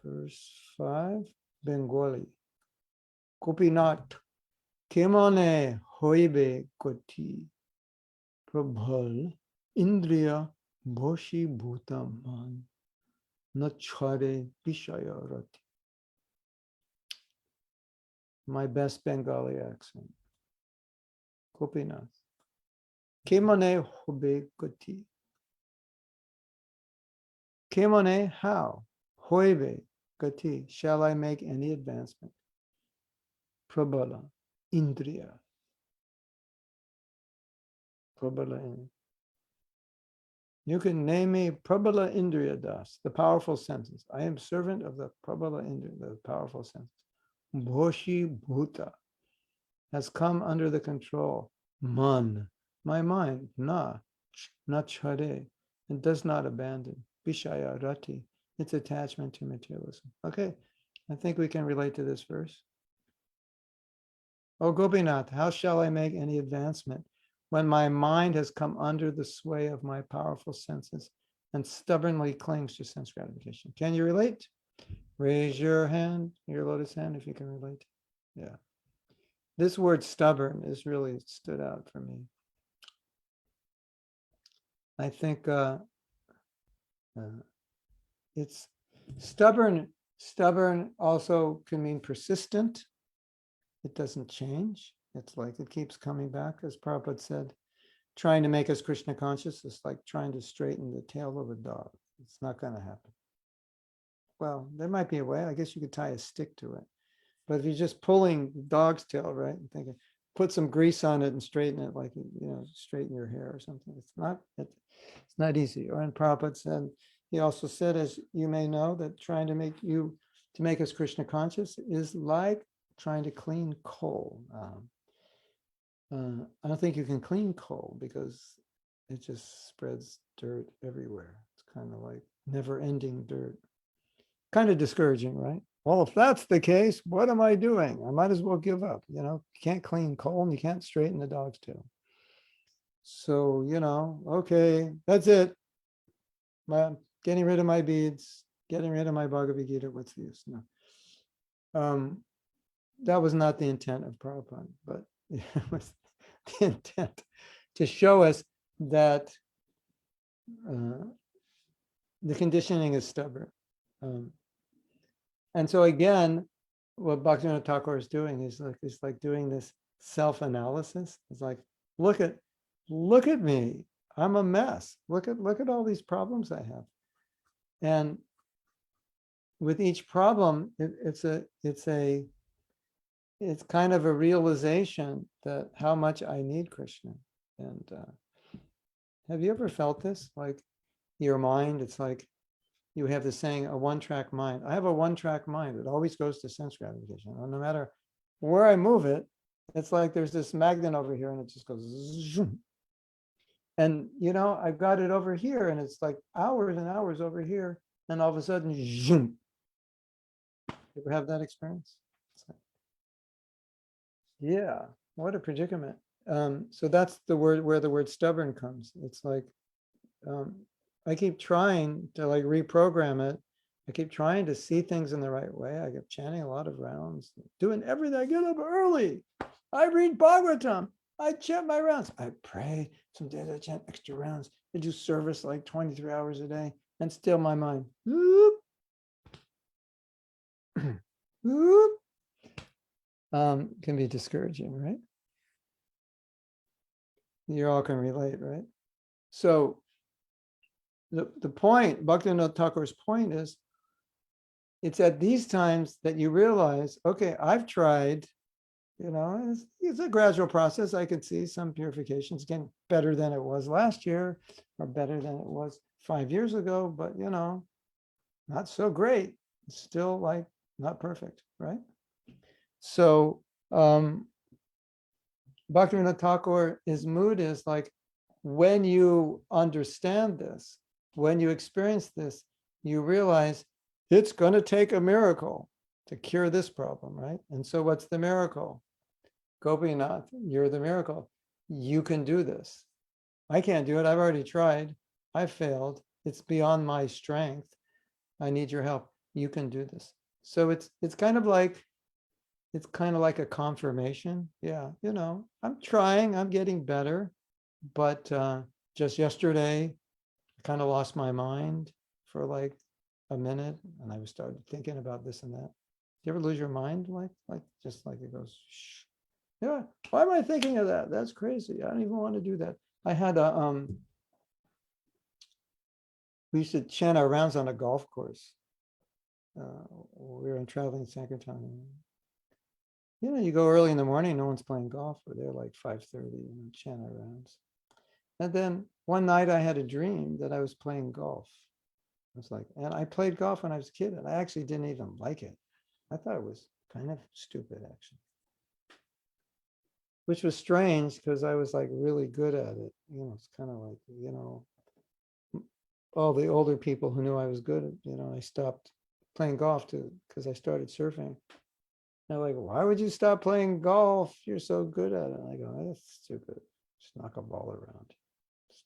Speaker 2: Verse 5, Bengali. Gopinath, kemane hoibe koti prabhal indriya bhoshi bhutaman nachare vishaya rati. My best Bengali accent. Gopinath. Kemane hobe koti. Kemane, how? Hoibe gati, shall I make any advancement? Prabhala, indriya. Prabhala. You can name me Prabhala Indriya Das, the powerful senses. I am servant of the Prabhala Indriya, the powerful senses. Bhoshi Bhuta has come under the control. Man, my mind, na chare, and does not abandon. Vishaya Rati, its attachment to materialism. Okay, I think we can relate to this verse. Oh Gopinath, how shall I make any advancement when my mind has come under the sway of my powerful senses and stubbornly clings to sense gratification? Can you relate? Raise your hand, your lotus hand, if you can relate. Yeah. This word stubborn is really stood out for me. I think it's stubborn. Stubborn also can mean persistent. It doesn't change. It's like it keeps coming back, as Prabhupada said. Trying to make us Krishna conscious is like trying to straighten the tail of a dog. It's not going to happen. Well, there might be a way. I guess you could tie a stick to it. But if you're just pulling the dog's tail, right, and thinking, put some grease on it and straighten it, like, straighten your hair or something. It's not easy. Or in Prabhupada said, he also said, as you may know, that trying to make us Krishna conscious is like trying to clean coal. I don't think you can clean coal because it just spreads dirt everywhere. It's kind of like never-ending dirt. Kind of discouraging, right? Well, if that's the case, what am I doing? I might as well give up. You can't clean coal and you can't straighten the dog's tail. So, okay, that's it. Getting rid of my beads, getting rid of my Bhagavad Gita, what's the use? No. That was not the intent of Prabhupada, but it was the intent to show us that the conditioning is stubborn. And so again, what Bhaktivinoda Thakur is doing is like doing this self-analysis. It's like, look at me. I'm a mess. Look at all these problems I have. And with each problem, it's kind of a realization that how much I need Krishna. And have you ever felt this? Like your mind, it's like you have this saying, a one-track mind. I have a one-track mind. It always goes to sense gratification. No matter where I move it, it's like there's this magnet over here and it just goes zoom. And I've got it over here and it's like hours and hours over here. And all of a sudden, zoom. You ever have that experience? Like, yeah, what a predicament. So that's the word where the word stubborn comes. It's like I keep trying to like reprogram it. I keep trying to see things in the right way. I keep chanting a lot of rounds, doing everything. I get up early. I read Bhagavatam. I chant my rounds. I pray. Some days I chant extra rounds. I do service like 23 hours a day, and still my mind, whoop, whoop, can be discouraging, right? You all can relate, right? So the point, Bhaktivinoda Thakur's point is, it's at these times that you realize, okay, I've tried, it's a gradual process. I can see some purifications getting better than it was last year or better than it was 5 years ago, but not so great. It's still like not perfect, right? So Bhaktivinoda Thakur, his mood is like, when you understand this, when you experience this, you realize it's going to take a miracle to cure this problem, right? And so what's the miracle? Gopinath, you're the miracle. You can do this. I can't do it. I've already tried. I failed. It's beyond my strength. I need your help. You can do this. So it's kind of like a confirmation. Yeah, I'm trying, I'm getting better, but just yesterday, I kind of lost my mind for like a minute, and I was started thinking about this and that. Do you ever lose your mind like just like it goes? Shh. Yeah. Why am I thinking of that? That's crazy. I don't even want to do that. I had we used to chant our rounds on a golf course. We were in traveling Sankirtan. You go early in the morning, no one's playing golf. We're there like 5:30 and chant our rounds. And then one night I had a dream that I was playing golf. I was like, and I played golf when I was a kid, and I actually didn't even like it. I thought it was kind of stupid, actually, which was strange because I was like really good at it. It's kind of like, all the older people who knew I was good at, I stopped playing golf because I started surfing. They're like, why would you stop playing golf? You're so good at it. And I go, that's stupid. Just knock a ball around.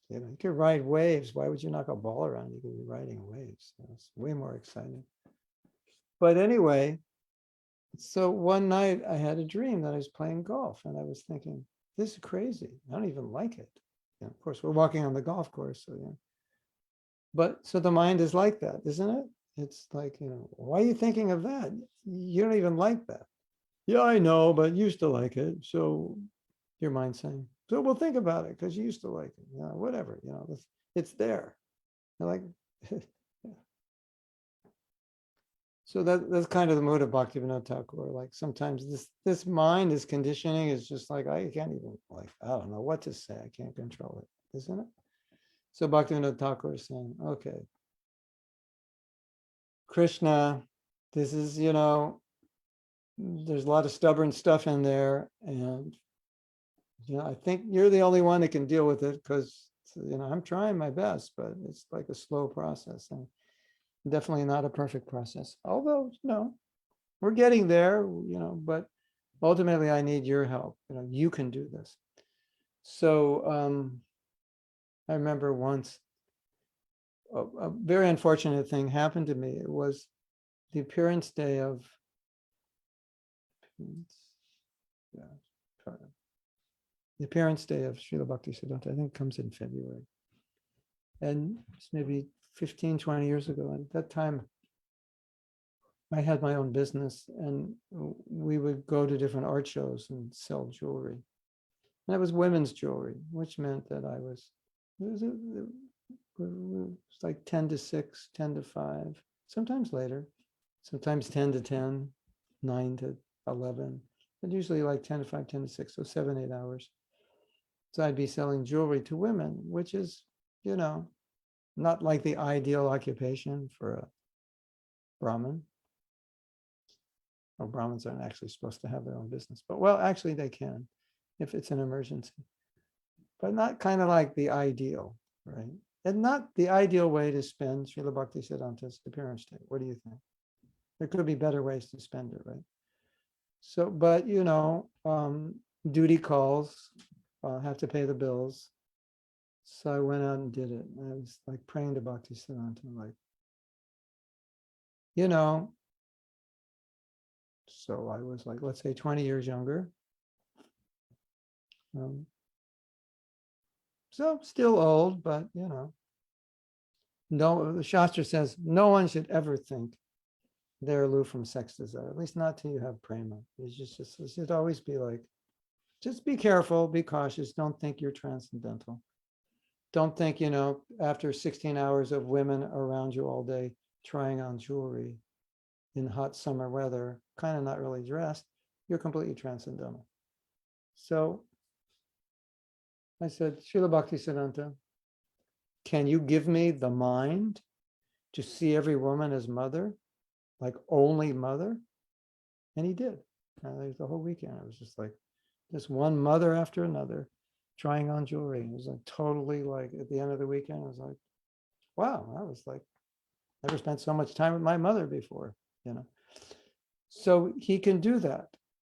Speaker 2: You could ride waves. Why would you knock a ball around? You could be riding waves. It's way more exciting. But anyway, so one night I had a dream that I was playing golf, and I was thinking, this is crazy. I don't even like it. Of course, we're walking on the golf course, so yeah. But so the mind is like that, isn't it? It's like, why are you thinking of that? You don't even like that. Yeah, I know, but you used to like it. So your mind's saying, so we'll think about it because you used to like it. Whatever, it's there. Like, so that's kind of the mood of Bhaktivinoda Thakur. Like sometimes this mind, this conditioning is just like, I can't even, like, I don't know what to say. I can't control it, isn't it? So Bhaktivinoda Thakur is saying, okay, Krishna, this is, there's a lot of stubborn stuff in there. And, I think you're the only one that can deal with it because, I'm trying my best, but it's like a slow process and definitely not a perfect process. Although, we're getting there, but ultimately I need your help. You can do this. So I remember once a very unfortunate thing happened to me. It was the appearance day of, the appearance day of Srila Bhaktisiddhanta. I think it comes in February. And it's maybe 15, 20 years ago. And at that time, I had my own business, and we would go to different art shows and sell jewelry. And it was women's jewelry, which meant that it was like 10 to 6, 10 to 5, sometimes later, sometimes 10 to 10, 9 to 11, but usually like 10 to 5, 10 to 6, so 7, 8 hours. So I'd be selling jewelry to women, which is, not like the ideal occupation for a Brahmin. Well, Brahmins aren't actually supposed to have their own business, but well, actually they can if it's an emergency, but not kind of like the ideal, right? And not the ideal way to spend Srila Bhaktisiddhanta's appearance day. What do you think? There could be better ways to spend it, right? So, but duty calls, have to pay the bills. So I went out and did it. And I was like praying to Bhaktisiddhanta, like, so I was like, let's say 20 years younger. So still old, but no, the Shastra says no one should ever think they're aloof from sex desire, at least not till you have prema. It should always be like, just be careful, be cautious, don't think you're transcendental. Don't think, after 16 hours of women around you all day trying on jewelry in hot summer weather, kind of not really dressed, you're completely transcendental. So I said, Srila Bhaktisiddhanta, can you give me the mind to see every woman as mother, like only mother? And he did. And the whole weekend, it was just like this one mother after another trying on jewelry. It was like totally like at the end of the weekend, I was like, wow, I was like, never spent so much time with my mother before, So he can do that.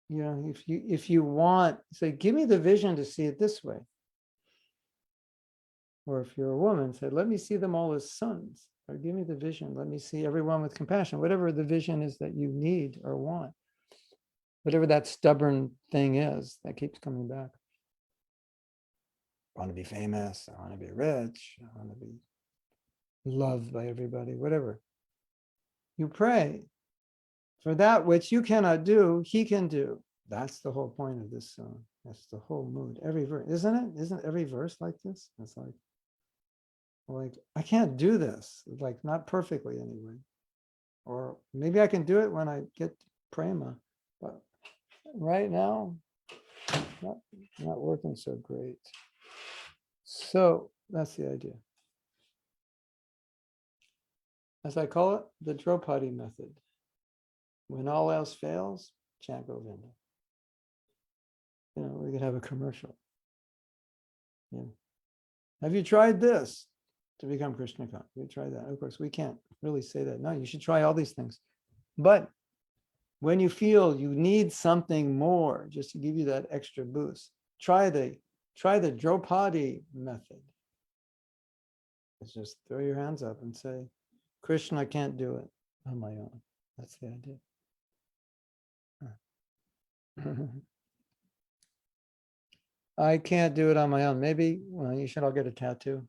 Speaker 2: If you want, say, give me the vision to see it this way. Or if you're a woman, say, let me see them all as sons. Or give me the vision. Let me see everyone with compassion. Whatever the vision is that you need or want. Whatever that stubborn thing is that keeps coming back. I want to be famous. I want to be rich. I want to be loved by everybody, whatever. You pray for that which you cannot do, he can do. That's the whole point of this song. That's the whole mood. Every verse, isn't it? Isn't every verse like this? It's like I can't do this, like not perfectly anyway. Or maybe I can do it when I get prema, but right now, not working so great. So that's the idea. As I call it, the Draupadi method. When all else fails, chant Govinda. We could have a commercial. Yeah. Have you tried this to become Krishna conscious? Have you tried that? Of course, we can't really say that. No, you should try all these things. But when you feel you need something more, just to give you that extra boost, try the Draupadi method. It's just throw your hands up and say, Krishna, I can't do it on my own. That's the idea. I can't do it on my own. Maybe, you should all get a tattoo.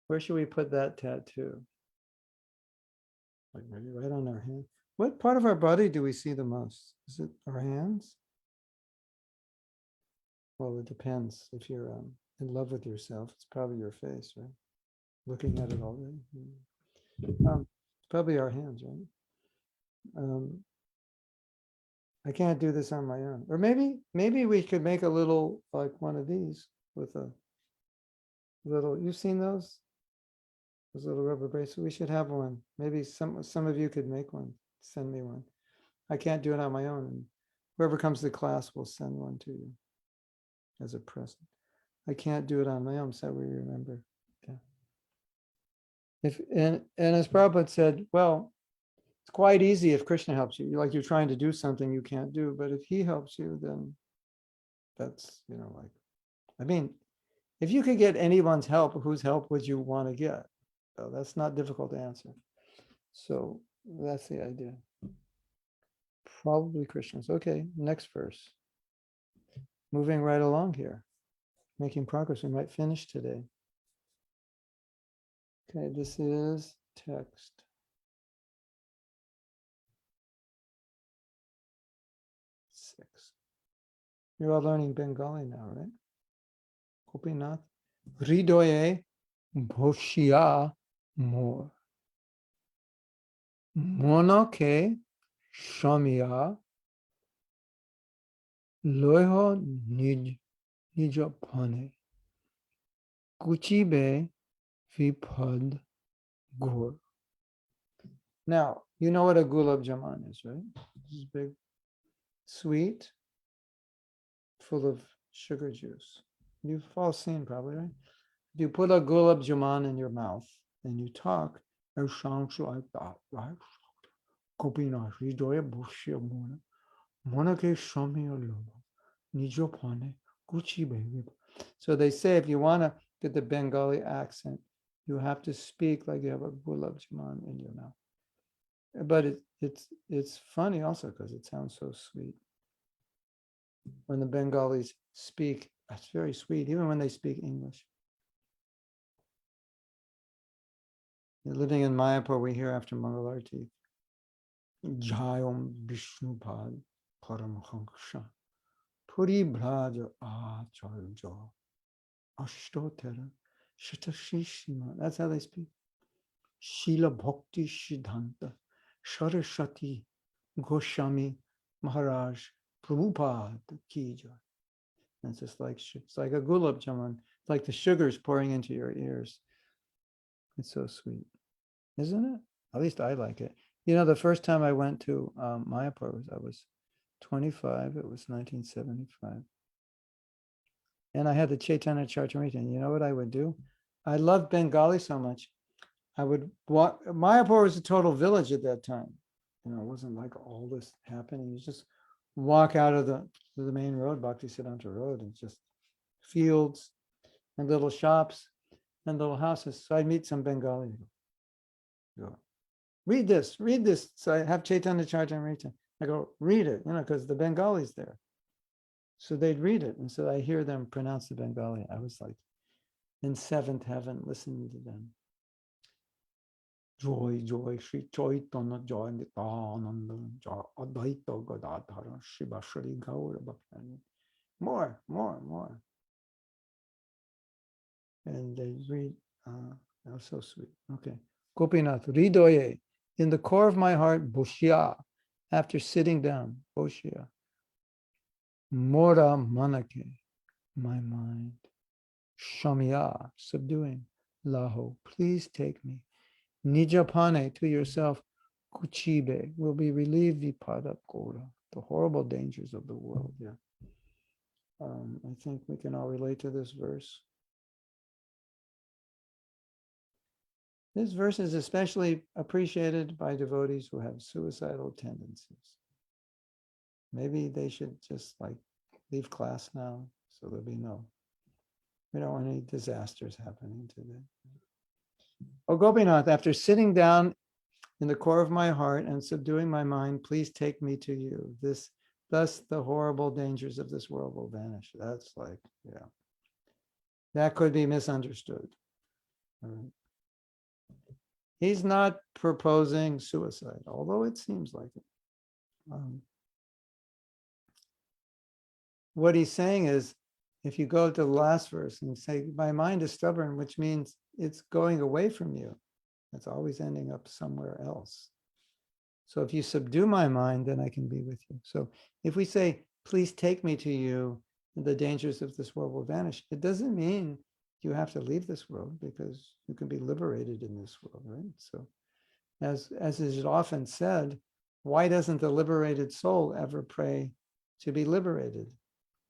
Speaker 2: Where should we put that tattoo? Like maybe right on our hand. What part of our body do we see the most? Is it our hands? Well, it depends. If you're in love with yourself, it's probably your face, right? Looking at it all day. It's probably our hands, right? I can't do this on my own. Or maybe we could make a little, like one of these with a little, you've seen those? Those little rubber bracelets. We should have one. Maybe some of you could make one. Send me one. I can't do it on my own. And whoever comes to class will send one to you as a present. I can't do it on my own, so we remember. Yeah. And as Prabhupada said, well, it's quite easy if Krishna helps you. You're trying to do something you can't do, but if he helps you, then that's, if you could get anyone's help, whose help would you want to get? So that's not difficult to answer. So that's the idea. Probably Krishna's. Okay, next verse. Moving right along here, making progress. We might finish today. Okay, this is text 6. You're all learning Bengali now, right? Gopinath. Hridoye bhoshya mor. Monoke shamya loho nijapane. Kuchibe vipad gur. Now, you know what a gulab jamun is, right? This is big, sweet, full of sugar juice. You've all seen probably, right? If you put a gulab jamun in your mouth and you talk, it sounds like that, right? Gopinatha, hridoye bhoshya mor. Monoke shamya loho nijapane. Kuchibe. So they say if you want to get the Bengali accent, you have to speak like you have a gulab jamun in your mouth. But it's funny also because it sounds so sweet. when the Bengalis speak. That's very sweet, even when they speak English. Living in Mayapur, we hear after Mangalarti, Jayam Vishnupad Paramhansha Puri Bhaja Acharya Ashtotera Shatashishima. That's how they speak. Srila Bhakti Siddhanta Saraswati Goswami Maharaj Prabhupada Ki Jai. It's just like it's like a gulab jamun. It's like the sugar's pouring into your ears. It's so sweet, isn't it? At least I like it. You know, the first time I went to Mayapur I was 25. It was 1975. And I had the Chaitanya Charitamrita. And you know what I would do? I loved Bengali so much. I would walk. Mayapur was a total village at that time. You know, it wasn't like all this happening. You just walk out of the main road, Bhaktisiddhanta Road, and just fields and little shops and little houses. So I'd meet some Bengali. Go, read this, read this. So I have Chaitanya Charitamrita. I go, read it, you know, because the Bengali's there. So they'd read it. And so I hear them pronounce the Bengali. I was like in seventh heaven listening to them. Joy, joy, Sri Chaitanya Joy Nityananda Joy Advaita Gadadhara Shiva Shri Gaura Bhakti. More. And they read, that was so sweet. Okay. Gopinath, Ridoye, in the core of my heart, Boshya, after sitting down, Boshya. Mora Manake, my mind. Shamya, subduing. Laho, please take me. Nijapane, to yourself. Kuchibe, will be relieved vipada kora, the horrible dangers of the world. Yeah. I think we can all relate to this verse. This verse is especially appreciated by devotees who have suicidal tendencies. Maybe they should just like leave class now, so there'll be we don't want any disasters happening to them. Oh, Gopinath, after sitting down in the core of my heart and subduing my mind, please take me to you. Thus the horrible dangers of this world will vanish. That's like, yeah. That could be misunderstood. All right. He's not proposing suicide, although it seems like it. What he's saying is, if you go to the last verse and say, my mind is stubborn, which means it's going away from you. It's always ending up somewhere else. So if you subdue my mind, then I can be with you. So if we say, please take me to you, the dangers of this world will vanish, it doesn't mean you have to leave this world, because you can be liberated in this world, right? So as is often said, why doesn't the liberated soul ever pray to be liberated?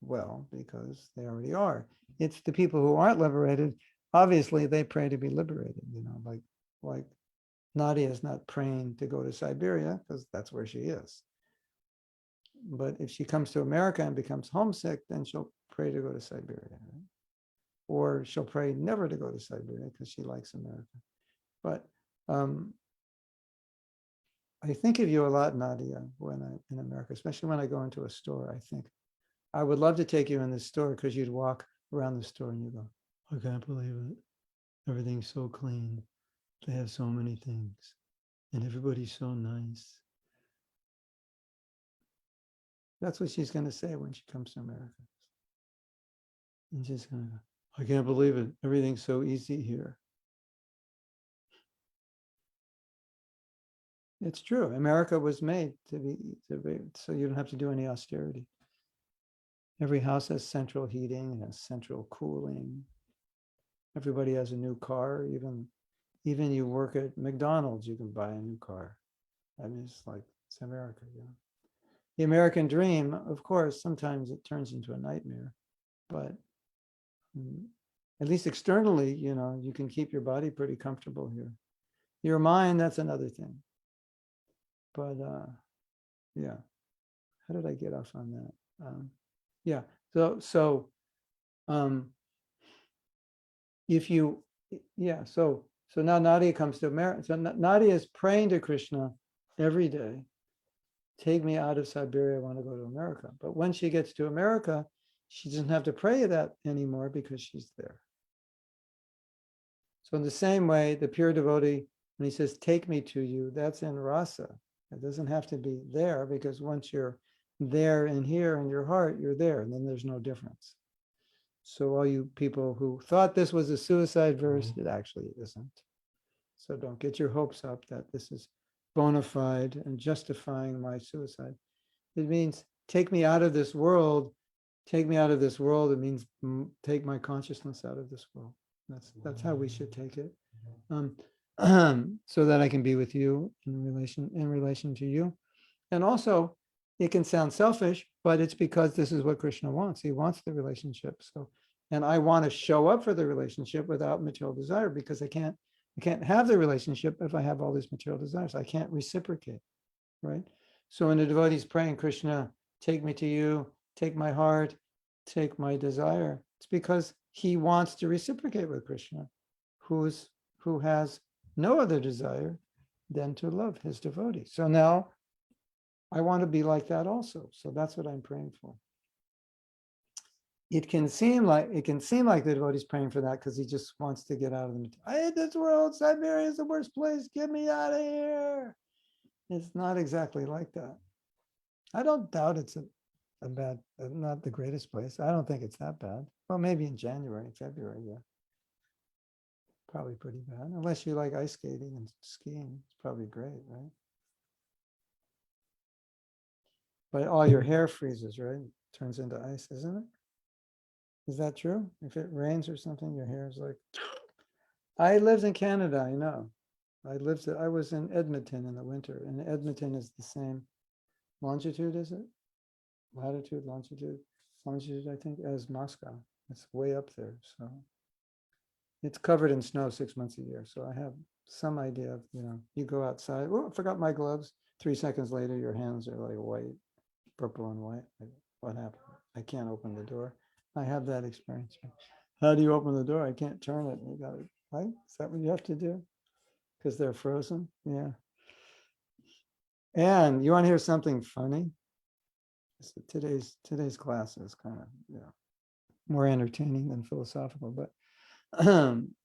Speaker 2: Well, because they already are. It's the people who aren't liberated, obviously they pray to be liberated, you know, like Nadia is not praying to go to Siberia because that's where she is. But if she comes to America and becomes homesick, then she'll pray to go to Siberia, right? Or she'll pray never to go to Siberia because she likes America. But I think of you a lot, Nadia, when I'm in America, especially when I go into a store. I think I would love to take you in the store, because you'd walk around the store and you go, I can't believe it. Everything's so clean. They have so many things and everybody's so nice. That's what she's going to say when she comes to America. And she's going to go, I can't believe it. Everything's so easy here. It's true. America was made to be so you don't have to do any austerity. Every house has central heating and has central cooling. Everybody has a new car. Even you work at McDonald's, you can buy a new car. I mean, it's America, you know. The American dream, of course, sometimes it turns into a nightmare, but at least externally, you know, you can keep your body pretty comfortable here. Your mind, that's another thing. But yeah, how did I get off on that? Yeah, so if you, yeah, so now Nadia comes to America. So Nadia is praying to Krishna every day. take me out of Siberia, I want to go to America. But when she gets to America, she doesn't have to pray that anymore because she's there. So in the same way, the pure devotee, when he says, take me to you, that's in rasa. It doesn't have to be there, because once you're there and here in your heart, you're there, and then there's no difference. So all you people who thought this was a suicide verse, it actually isn't. So don't get your hopes up that this is bona fide and justifying my suicide. It means take me out of this world. Take me out of this world. It means take my consciousness out of this world. That's how we should take it, so that I can be with you in relation to you. And also, it can sound selfish, but it's because this is what Krishna wants. He wants the relationship. So, and I want to show up for the relationship without material desire, because I can't have the relationship if I have all these material desires. I can't reciprocate, right? So when the devotee is praying, Krishna, take me to you, take my heart, take my desire, it's because he wants to reciprocate with Krishna, who has no other desire than to love his devotee. So now I want to be like that also. So that's what I'm praying for. It can seem like the devotee is praying for that because he just wants to get out of the. I hate this world. Siberia is the worst place. Get me out of here. It's not exactly like that. I don't doubt it's a bad, not the greatest place. I don't think it's that bad. Well, maybe in January, February, yeah. Probably pretty bad. Unless you like ice skating and skiing, it's probably great, right? But all your hair freezes, right? Turns into ice, isn't it? Is that true? If it rains or something, your hair is like. I lived in Canada, I know. I was in Edmonton in the winter, and Edmonton is the same longitude, is it? Latitude, longitude, I think, as Moscow. It's way up there. So it's covered in snow 6 months a year. So I have some idea of, you go outside. Oh, I forgot my gloves. 3 seconds later, your hands are like white, purple and white. Like, what happened? I can't open the door. I have that experience. How do you open the door? I can't turn it. You got it. Right? Is that what you have to do? Because they're frozen? Yeah. And you want to hear something funny? So today's class is kind of more entertaining than philosophical, but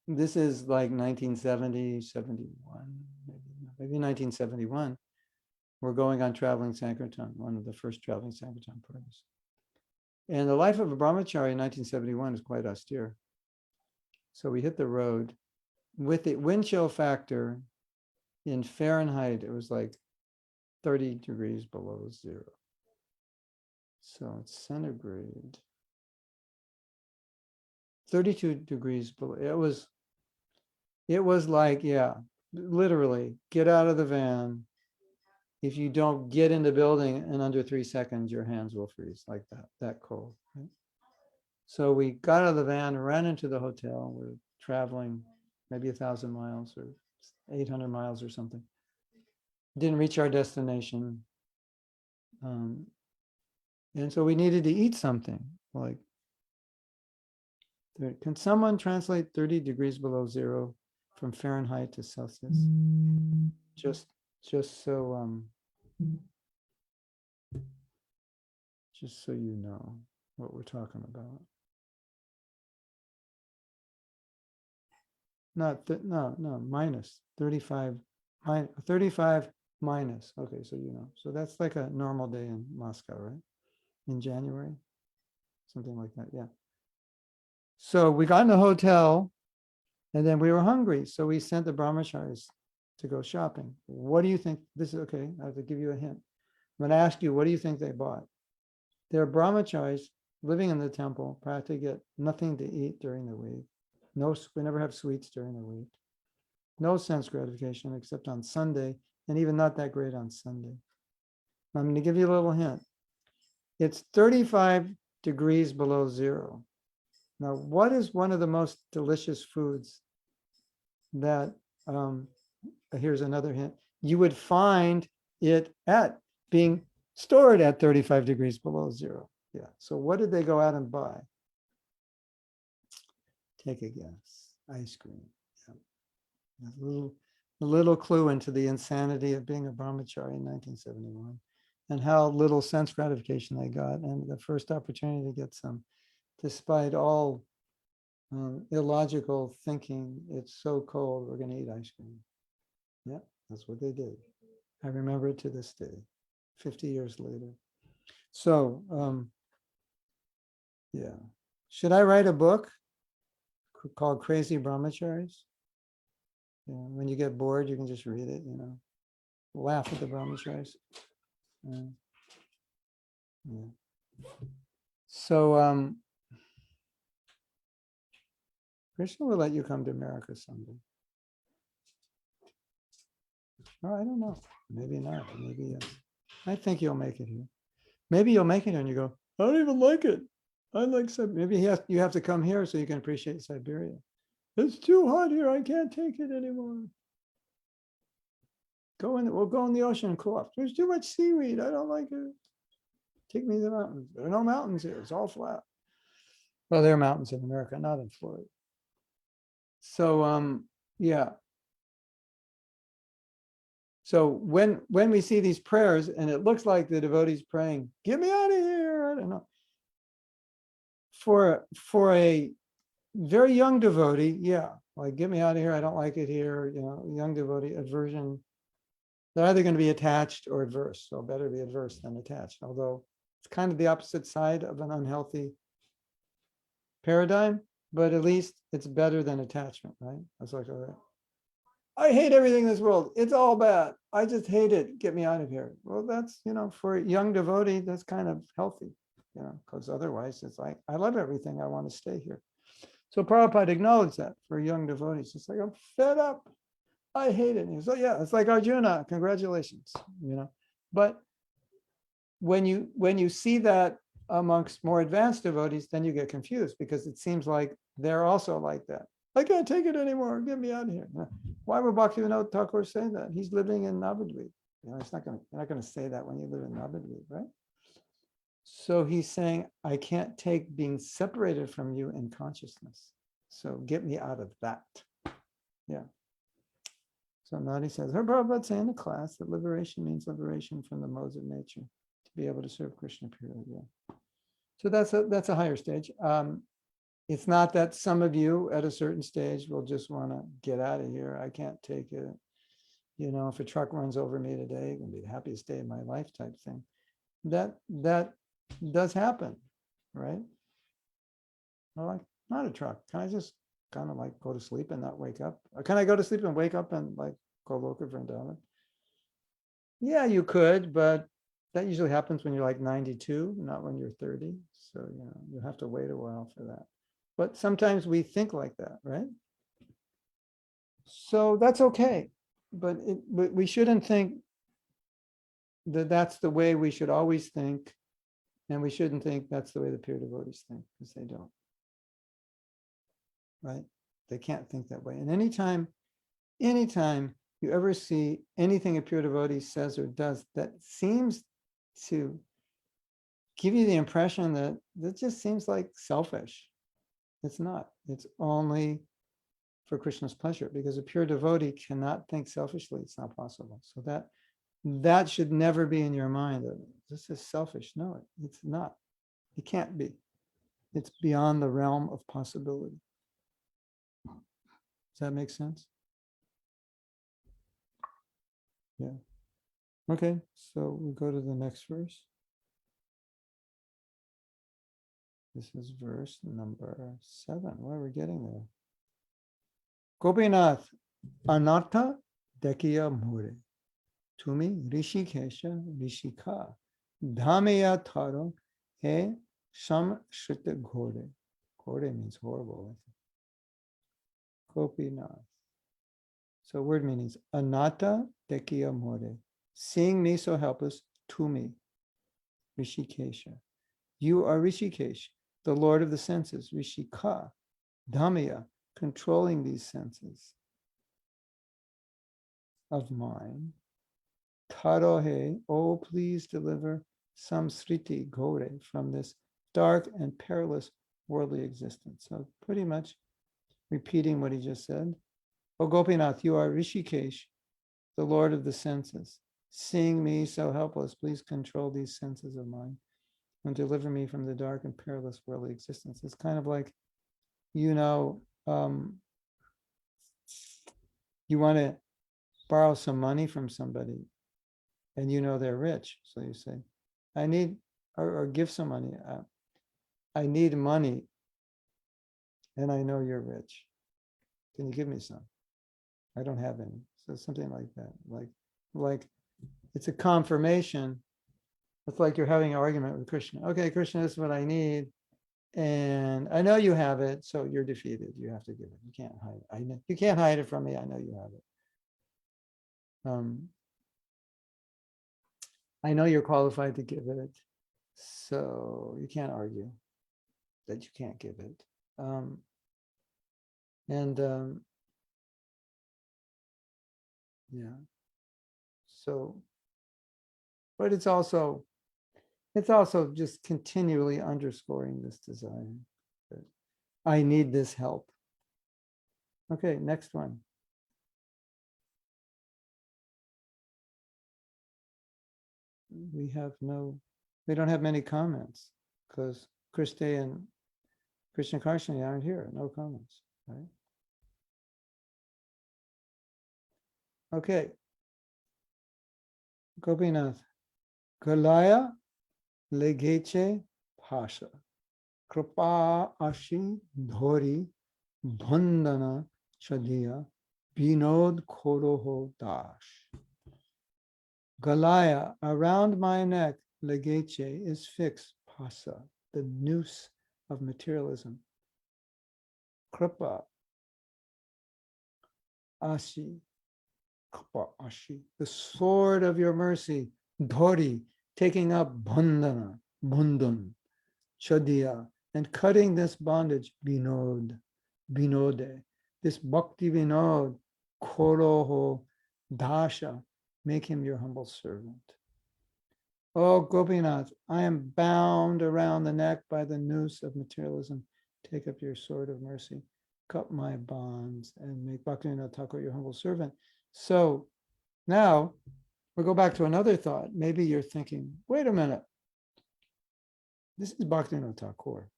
Speaker 2: this is like 1970, 71, maybe 1971. We're going on traveling Sankirtan, one of the first traveling Sankirtan parties. And the life of a brahmachari in 1971 is quite austere. So we hit the road with the wind chill factor in Fahrenheit. It was like 30 degrees below zero. So it's centigrade. 32 degrees below. It was like, yeah, literally get out of the van. If you don't get in the building in under 3 seconds, your hands will freeze like that cold. Right? So we got out of the van, ran into the hotel. We're traveling maybe 1,000 miles or 800 miles or something. Didn't reach our destination. And so we needed to eat something. Like, can someone translate 30 degrees below zero from Fahrenheit to Celsius? Just so you know what we're talking about. No, minus 35, 35 minus. Okay, so So that's like a normal day in Moscow, right? In January, something like that, yeah. So we got in the hotel, and then we were hungry. So we sent the brahmacharis to go shopping. What do you think? This is okay. I have to give you a hint. I'm going to ask you, what do you think they bought? They're brahmacharis living in the temple, practically get nothing to eat during the week. We never have sweets during the week. No sense gratification except on Sunday, and even not that great on Sunday. I'm going to give you a little hint. It's 35 degrees below zero. Now, what is one of the most delicious foods that, here's another hint, you would find it at being stored at 35 degrees below zero? Yeah. So what did they go out and buy? Take a guess. Ice cream. Yeah. A little clue into the insanity of being a brahmachari in 1971. and how little sense gratification they got, and the first opportunity to get some, despite all illogical thinking, it's so cold, we're going to eat ice cream. Yeah, that's what they did. I remember it to this day, 50 years later. So, yeah. Should I write a book called Crazy Brahmacharis? Yeah, when you get bored, you can just read it, laugh at the brahmacharis. Yeah. So, Krishna will let you come to America someday. Oh, I don't know. Maybe not. Maybe yes. I think you'll make it here. Maybe you'll make it here and you go, I don't even like it. I like Siberia. Maybe you have to come here so you can appreciate Siberia. It's too hot here. I can't take it anymore. We'll go in the ocean and cool off. There's too much seaweed. I don't like it. Take me to the mountains. There are no mountains here. It's all flat. Well, there are mountains in America, not in Florida. So, yeah. So when we see these prayers and it looks like the devotee's praying, get me out of here, I don't know. For a very young devotee, yeah, like get me out of here, I don't like it here, young devotee, aversion. They're either going to be attached or adverse. So better be adverse than attached. Although it's kind of the opposite side of an unhealthy paradigm, but at least it's better than attachment, right? That's like, all right. I hate everything in this world. It's all bad. I just hate it. Get me out of here. Well, that's, for a young devotee, that's kind of healthy, because otherwise it's like, I love everything. I want to stay here. So Prabhupada acknowledged that for young devotees. It's like, I'm fed up. I hate it. And he goes, oh yeah, it's like Arjuna. Congratulations, But when you see that amongst more advanced devotees, then you get confused because it seems like they're also like that. I can't take it anymore. Get me out of here. Why would Bhaktivinoda Thakura say that? He's living in Navadvip. You're not going to say that when you live in Navadvip, right? So he's saying, I can't take being separated from you in consciousness. So get me out of that. Yeah. So Nadi says, her Prabhupada say in the class that liberation means liberation from the modes of nature to be able to serve Krishna purely. Yeah. So that's a higher stage. It's not that some of you at a certain stage will just want to get out of here. I can't take it. If a truck runs over me today, it's going to be the happiest day of my life type thing. That does happen, right? I'm like, not a truck. Can I just kind of like go to sleep and not wake up? Or can I go to sleep and wake up and like go loka vrindavan? Yeah, you could, but that usually happens when you're like 92, not when you're 30. So, you have to wait a while for that. But sometimes we think like that, right? So that's okay. But we shouldn't think that that's the way we should always think. And we shouldn't think that's the way the pure devotees think, because they don't. Right? They can't think that way. And anytime you ever see anything a pure devotee says or does that seems to give you the impression that just seems like selfish, it's not. It's only for Krishna's pleasure, because a pure devotee cannot think selfishly. It's not possible. So that should never be in your mind that this is selfish. No, it's not. It can't be. It's beyond the realm of possibility. Does that make sense? Yeah. Okay, so we'll go to the next verse. This is verse number 7. Why are we getting there? Gopinath, Anartha Dekiya Mure. Tumi Rishikesha Rishika. Dhameya Tharo He Sham Shrita Ghore. Ghore means horrible. Gopinath. So word meanings, Anatta Dekiya More. Seeing me so helpless, to me. Rishikesha. You are Rishikesh, the Lord of the senses. Rishika. Dhamaya, controlling these senses of mine. Tarohe, oh, please deliver samsriti gore from this dark and perilous worldly existence. So pretty much repeating what he just said. Oh, Gopinath, you are Rishikesh, the Lord of the senses. Seeing me so helpless, please control these senses of mine and deliver me from the dark and perilous worldly existence. It's kind of like, you know, you want to borrow some money from somebody and you know they're rich. So you say, I need, or give some money. I need money and I know you're rich. Can you give me some? I don't have any. So something like that. Like it's a confirmation. It's like you're having an argument with Krishna. Okay, Krishna, this is what I need. And I know you have it, so you're defeated. You have to give it. You can't hide it. I know you can't hide it from me. I know you have it. I know you're qualified to give it, so you can't argue that you can't give it. And yeah, so, but it's also just continually underscoring this desire that I need this help. Okay, next one. We don't have many comments because Krishna and Krishna Karshani aren't here. No comments, right? Okay. Gopinath. Kalaya legeche pasha. Kripa ashi dhori bandhana chadiya binod koroho dash. Galaya, around my neck, legeche is fixed, pasa, the noose of materialism. Kripa, ashi, kripa, ashi, the sword of your mercy, dhori, taking up bandhana, bandhan, chadiya, and cutting this bondage, binod, binode, this Bhaktivinoda, koroho, dasha, make him your humble servant. Oh, Gopinath, I am bound around the neck by the noose of materialism. Take up your sword of mercy, cut my bonds, and make Bhaktivinoda Thakur your humble servant. So now we'll go back to another thought. Maybe you're thinking, wait a minute. This is Bhaktivinoda Thakur.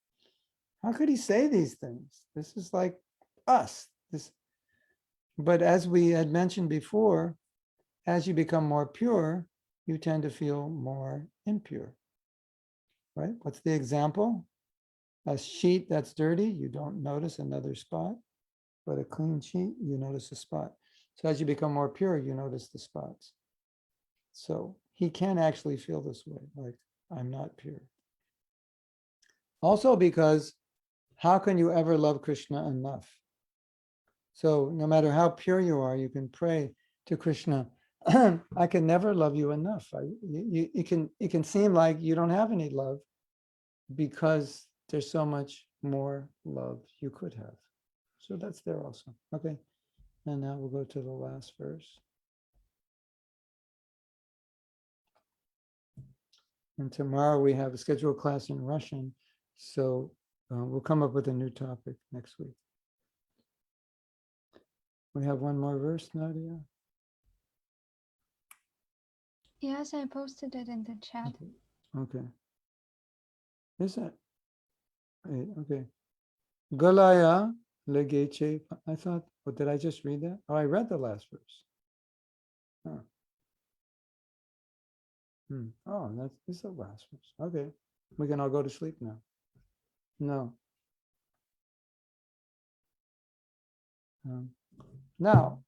Speaker 2: How could he say these things? This is like us. But as we had mentioned before, as you become more pure, you tend to feel more impure, right? What's the example? A sheet that's dirty, you don't notice another spot, but a clean sheet, you notice a spot. So as you become more pure, you notice the spots. So he can actually feel this way, like, I'm not pure. Also because how can you ever love Krishna enough? So no matter how pure you are, you can pray to Krishna, I can never love you enough. It can seem like you don't have any love because there's so much more love you could have. So that's there also. Okay. And now we'll go to the last verse. And tomorrow we have a scheduled class in Russian. So we'll come up with a new topic next week. We have one more verse, Nadia.
Speaker 1: Yes, I posted it in the chat.
Speaker 2: Okay. Is it? Okay. Galaya legeche. I thought, oh, did I just read that? Oh, I read the last verse. Oh, oh that's the last verse. Okay. We can all go to sleep now. No. Now,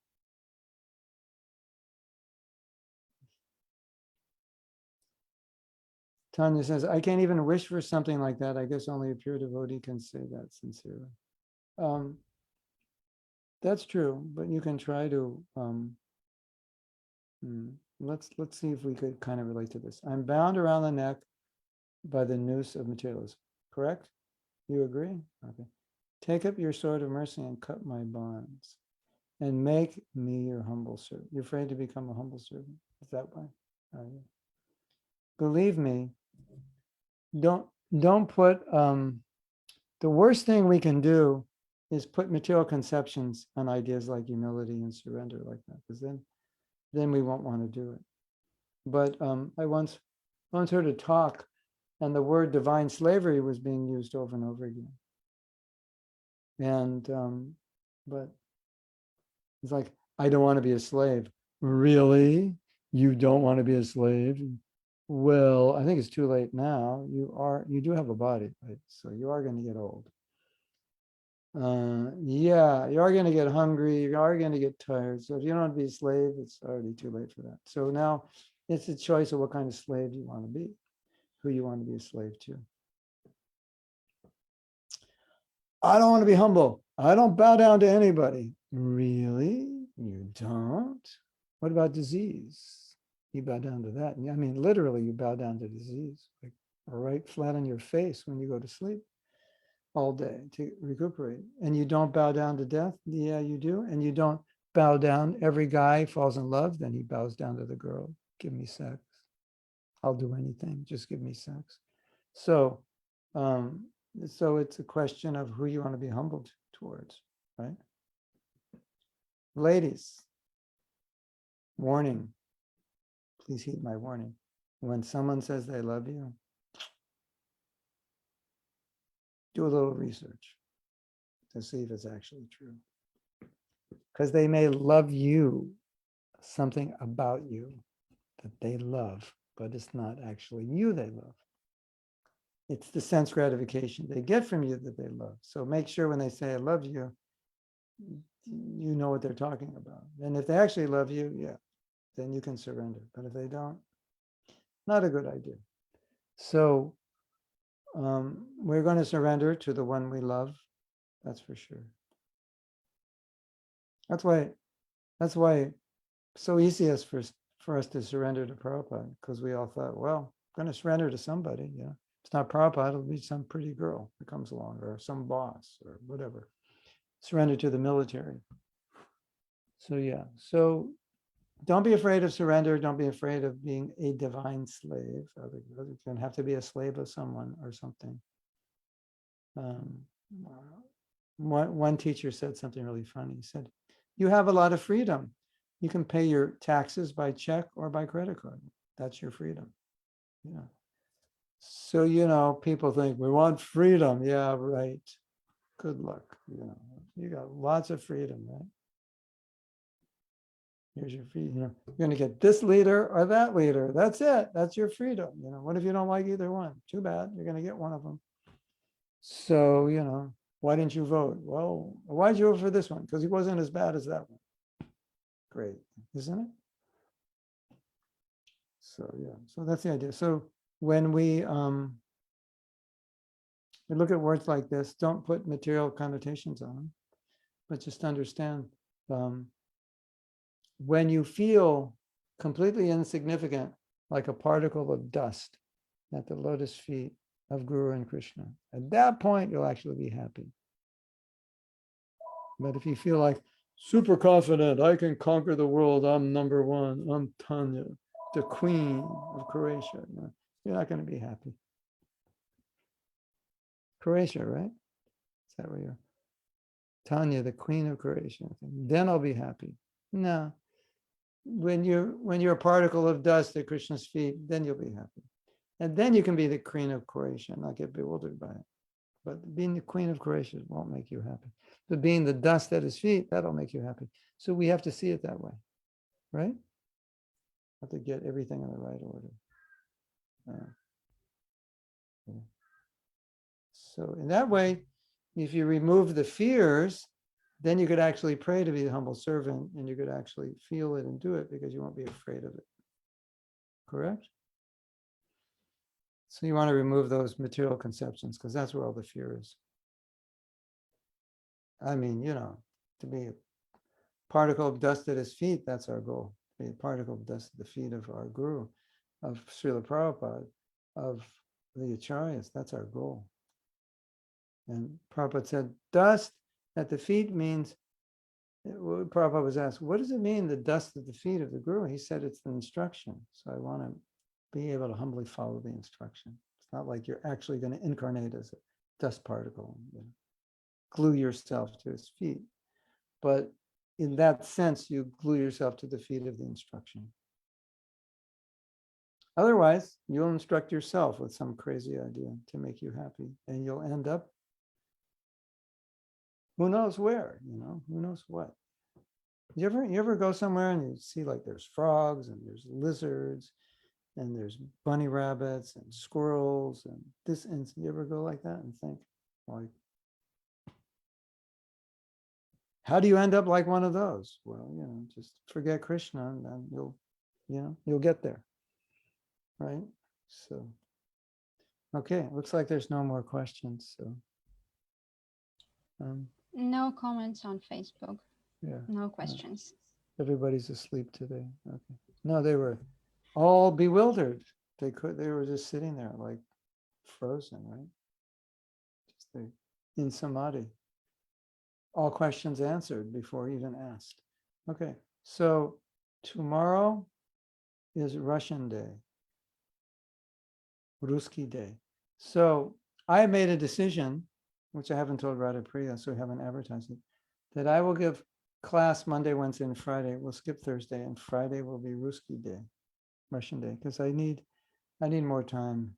Speaker 2: Tanya says, I can't even wish for something like that. I guess only a pure devotee can say that sincerely. That's true, but you can try to, let's see if we could kind of relate to this. I'm bound around the neck by the noose of materialism, correct? You agree? Okay. Take up your sword of mercy and cut my bonds and make me your humble servant. You're afraid to become a humble servant? Is that why? Believe me, don't put, the worst thing we can do is put material conceptions on ideas like humility and surrender like that, because then we won't want to do it. But I once heard a talk, and the word divine slavery was being used over and over again. And but it's like, I don't want to be a slave. Really? You don't want to be a slave? Well, I think it's too late now. You do have a body, right? So you are going to get old. Yeah, you are going to get hungry. You are going to get tired. So if you don't want to be a slave, it's already too late for that. So now it's a choice of what kind of slave you want to be, who you want to be a slave to. I don't want to be humble. I don't bow down to anybody. Really? You don't? What about disease? You bow down to that. I mean, literally, you bow down to disease, like right flat on your face when you go to sleep all day to recuperate. And you don't bow down to death? Yeah, you do. And you don't bow down. Every guy falls in love, then he bows down to the girl. Give me sex. I'll do anything. Just give me sex. So, so it's a question of who you want to be humbled towards, right? Ladies, warning. Please heed my warning. When someone says they love you, do a little research to see if it's actually true. Because they may love you, something about you that they love, but it's not actually you they love. It's the sense gratification they get from you that they love. So make sure when they say, I love you, you know what they're talking about. And if they actually love you, yeah, then you can surrender. But if they don't, not a good idea. So we're going to surrender to the one we love. That's for sure. That's why it's so easy for us to surrender to Prabhupada, because we all thought, well, I'm going to surrender to somebody. Yeah, it's not Prabhupada, it'll be some pretty girl that comes along, or some boss, or whatever. Surrender to the military. So yeah, so don't be afraid of surrender. Don't be afraid of being a divine slave. You don't have to be a slave of someone or something. One teacher said something really funny. He said, you have a lot of freedom. You can pay your taxes by check or by credit card. That's your freedom. Yeah. So, people think we want freedom. Yeah, right. Good luck. You got lots of freedom, right? Here's your freedom. You're going to get this leader or that leader. That's it. That's your freedom. What if you don't like either one? Too bad. You're going to get one of them. So, why didn't you vote? Well, why'd you vote for this one? Because he wasn't as bad as that one. Great, isn't it? So yeah, so that's the idea. So when we look at words like this, don't put material connotations on them, but just understand when you feel completely insignificant, like a particle of dust at the lotus feet of Guru and Krishna, at that point, you'll actually be happy. But if you feel like super confident, I can conquer the world, I'm number one, I'm Tanya, the queen of Croatia, you're not going to be happy. Croatia, right? Is that where you're? Tanya, the queen of Croatia. Then I'll be happy. No. When you're a particle of dust at Krishna's feet, then you'll be happy. And then you can be the queen of Croatia and not get bewildered by it. But being the queen of Croatia won't make you happy. But being the dust at his feet, that'll make you happy. So we have to see it that way, right? Have to get everything in the right order. Yeah. So in that way, if you remove the fears, then you could actually pray to be the humble servant, and you could actually feel it and do it because you won't be afraid of it. Correct? So you want to remove those material conceptions, because that's where all the fear is. I mean, to be a particle of dust at his feet, that's our goal. To be a particle of dust at the feet of our guru, of Srila Prabhupada, of the Acharyas, that's our goal. And Prabhupada said, dust at the feet means, Prabhupada was asked, what does it mean, the dust at the feet of the Guru? He said, it's the instruction. So I want to be able to humbly follow the instruction. It's not like you're actually going to incarnate as a dust particle, glue yourself to his feet. But in that sense, you glue yourself to the feet of the instruction. Otherwise, you'll instruct yourself with some crazy idea to make you happy, and you'll end up who knows where, who knows what. You ever go somewhere and you see like there's frogs and there's lizards and there's bunny rabbits and squirrels and this, and you ever go like that and think, like, how do you end up like one of those? Well, just forget Krishna and then you'll get there, right? So, okay, looks like there's no more questions. So,
Speaker 1: No comments on Facebook.
Speaker 2: yeah,
Speaker 1: No questions.
Speaker 2: everybody's asleep today. Okay, no, they were all bewildered. They were just sitting there like frozen, right? Just in samadhi. All questions answered before even asked. Okay, so tomorrow is Russian day, Ruski day. So I made a decision, which I haven't told Radha Priya, so we haven't advertised it, that I will give class Monday, Wednesday, and Friday. We'll skip Thursday, and Friday will be Ruski day, Russian day, because I need more time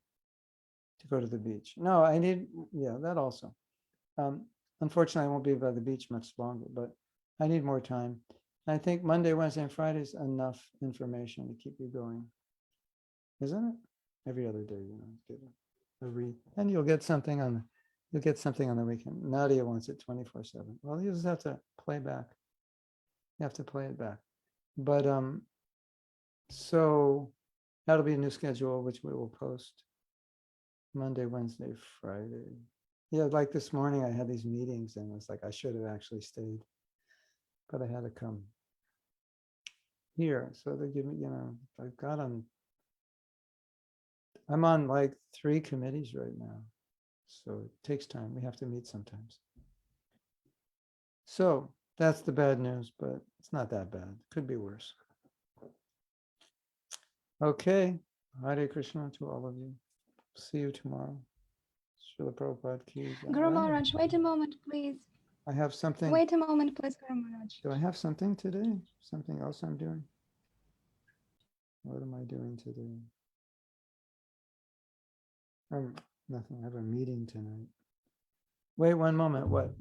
Speaker 2: to go to the beach. No, that also. Unfortunately, I won't be by the beach much longer, but I need more time. I think Monday, Wednesday, and Friday is enough information to keep you going, isn't it? Every other day, get a read, and you'll get something on the weekend. Nadia wants it 24/7. Well, you just have to play back. You have to play it back. But so that'll be a new schedule, which we will post Monday, Wednesday, Friday. Yeah, like this morning I had these meetings and it's like I should have actually stayed, but I had to come here. So they give me, I'm on like 3 committees right now. So it takes time. We have to meet sometimes. So that's the bad news, but it's not that bad. Could be worse. Okay. Hare Krishna to all of you. See you tomorrow. Srila Prabhupada ki jai.
Speaker 1: Guru Maharaj, wait a moment, please.
Speaker 2: I have something.
Speaker 1: Wait a moment, please, Guru Maharaj.
Speaker 2: Do I have something today? Something else I'm doing? What am I doing today? Nothing. I have a meeting tonight. Wait one moment. What?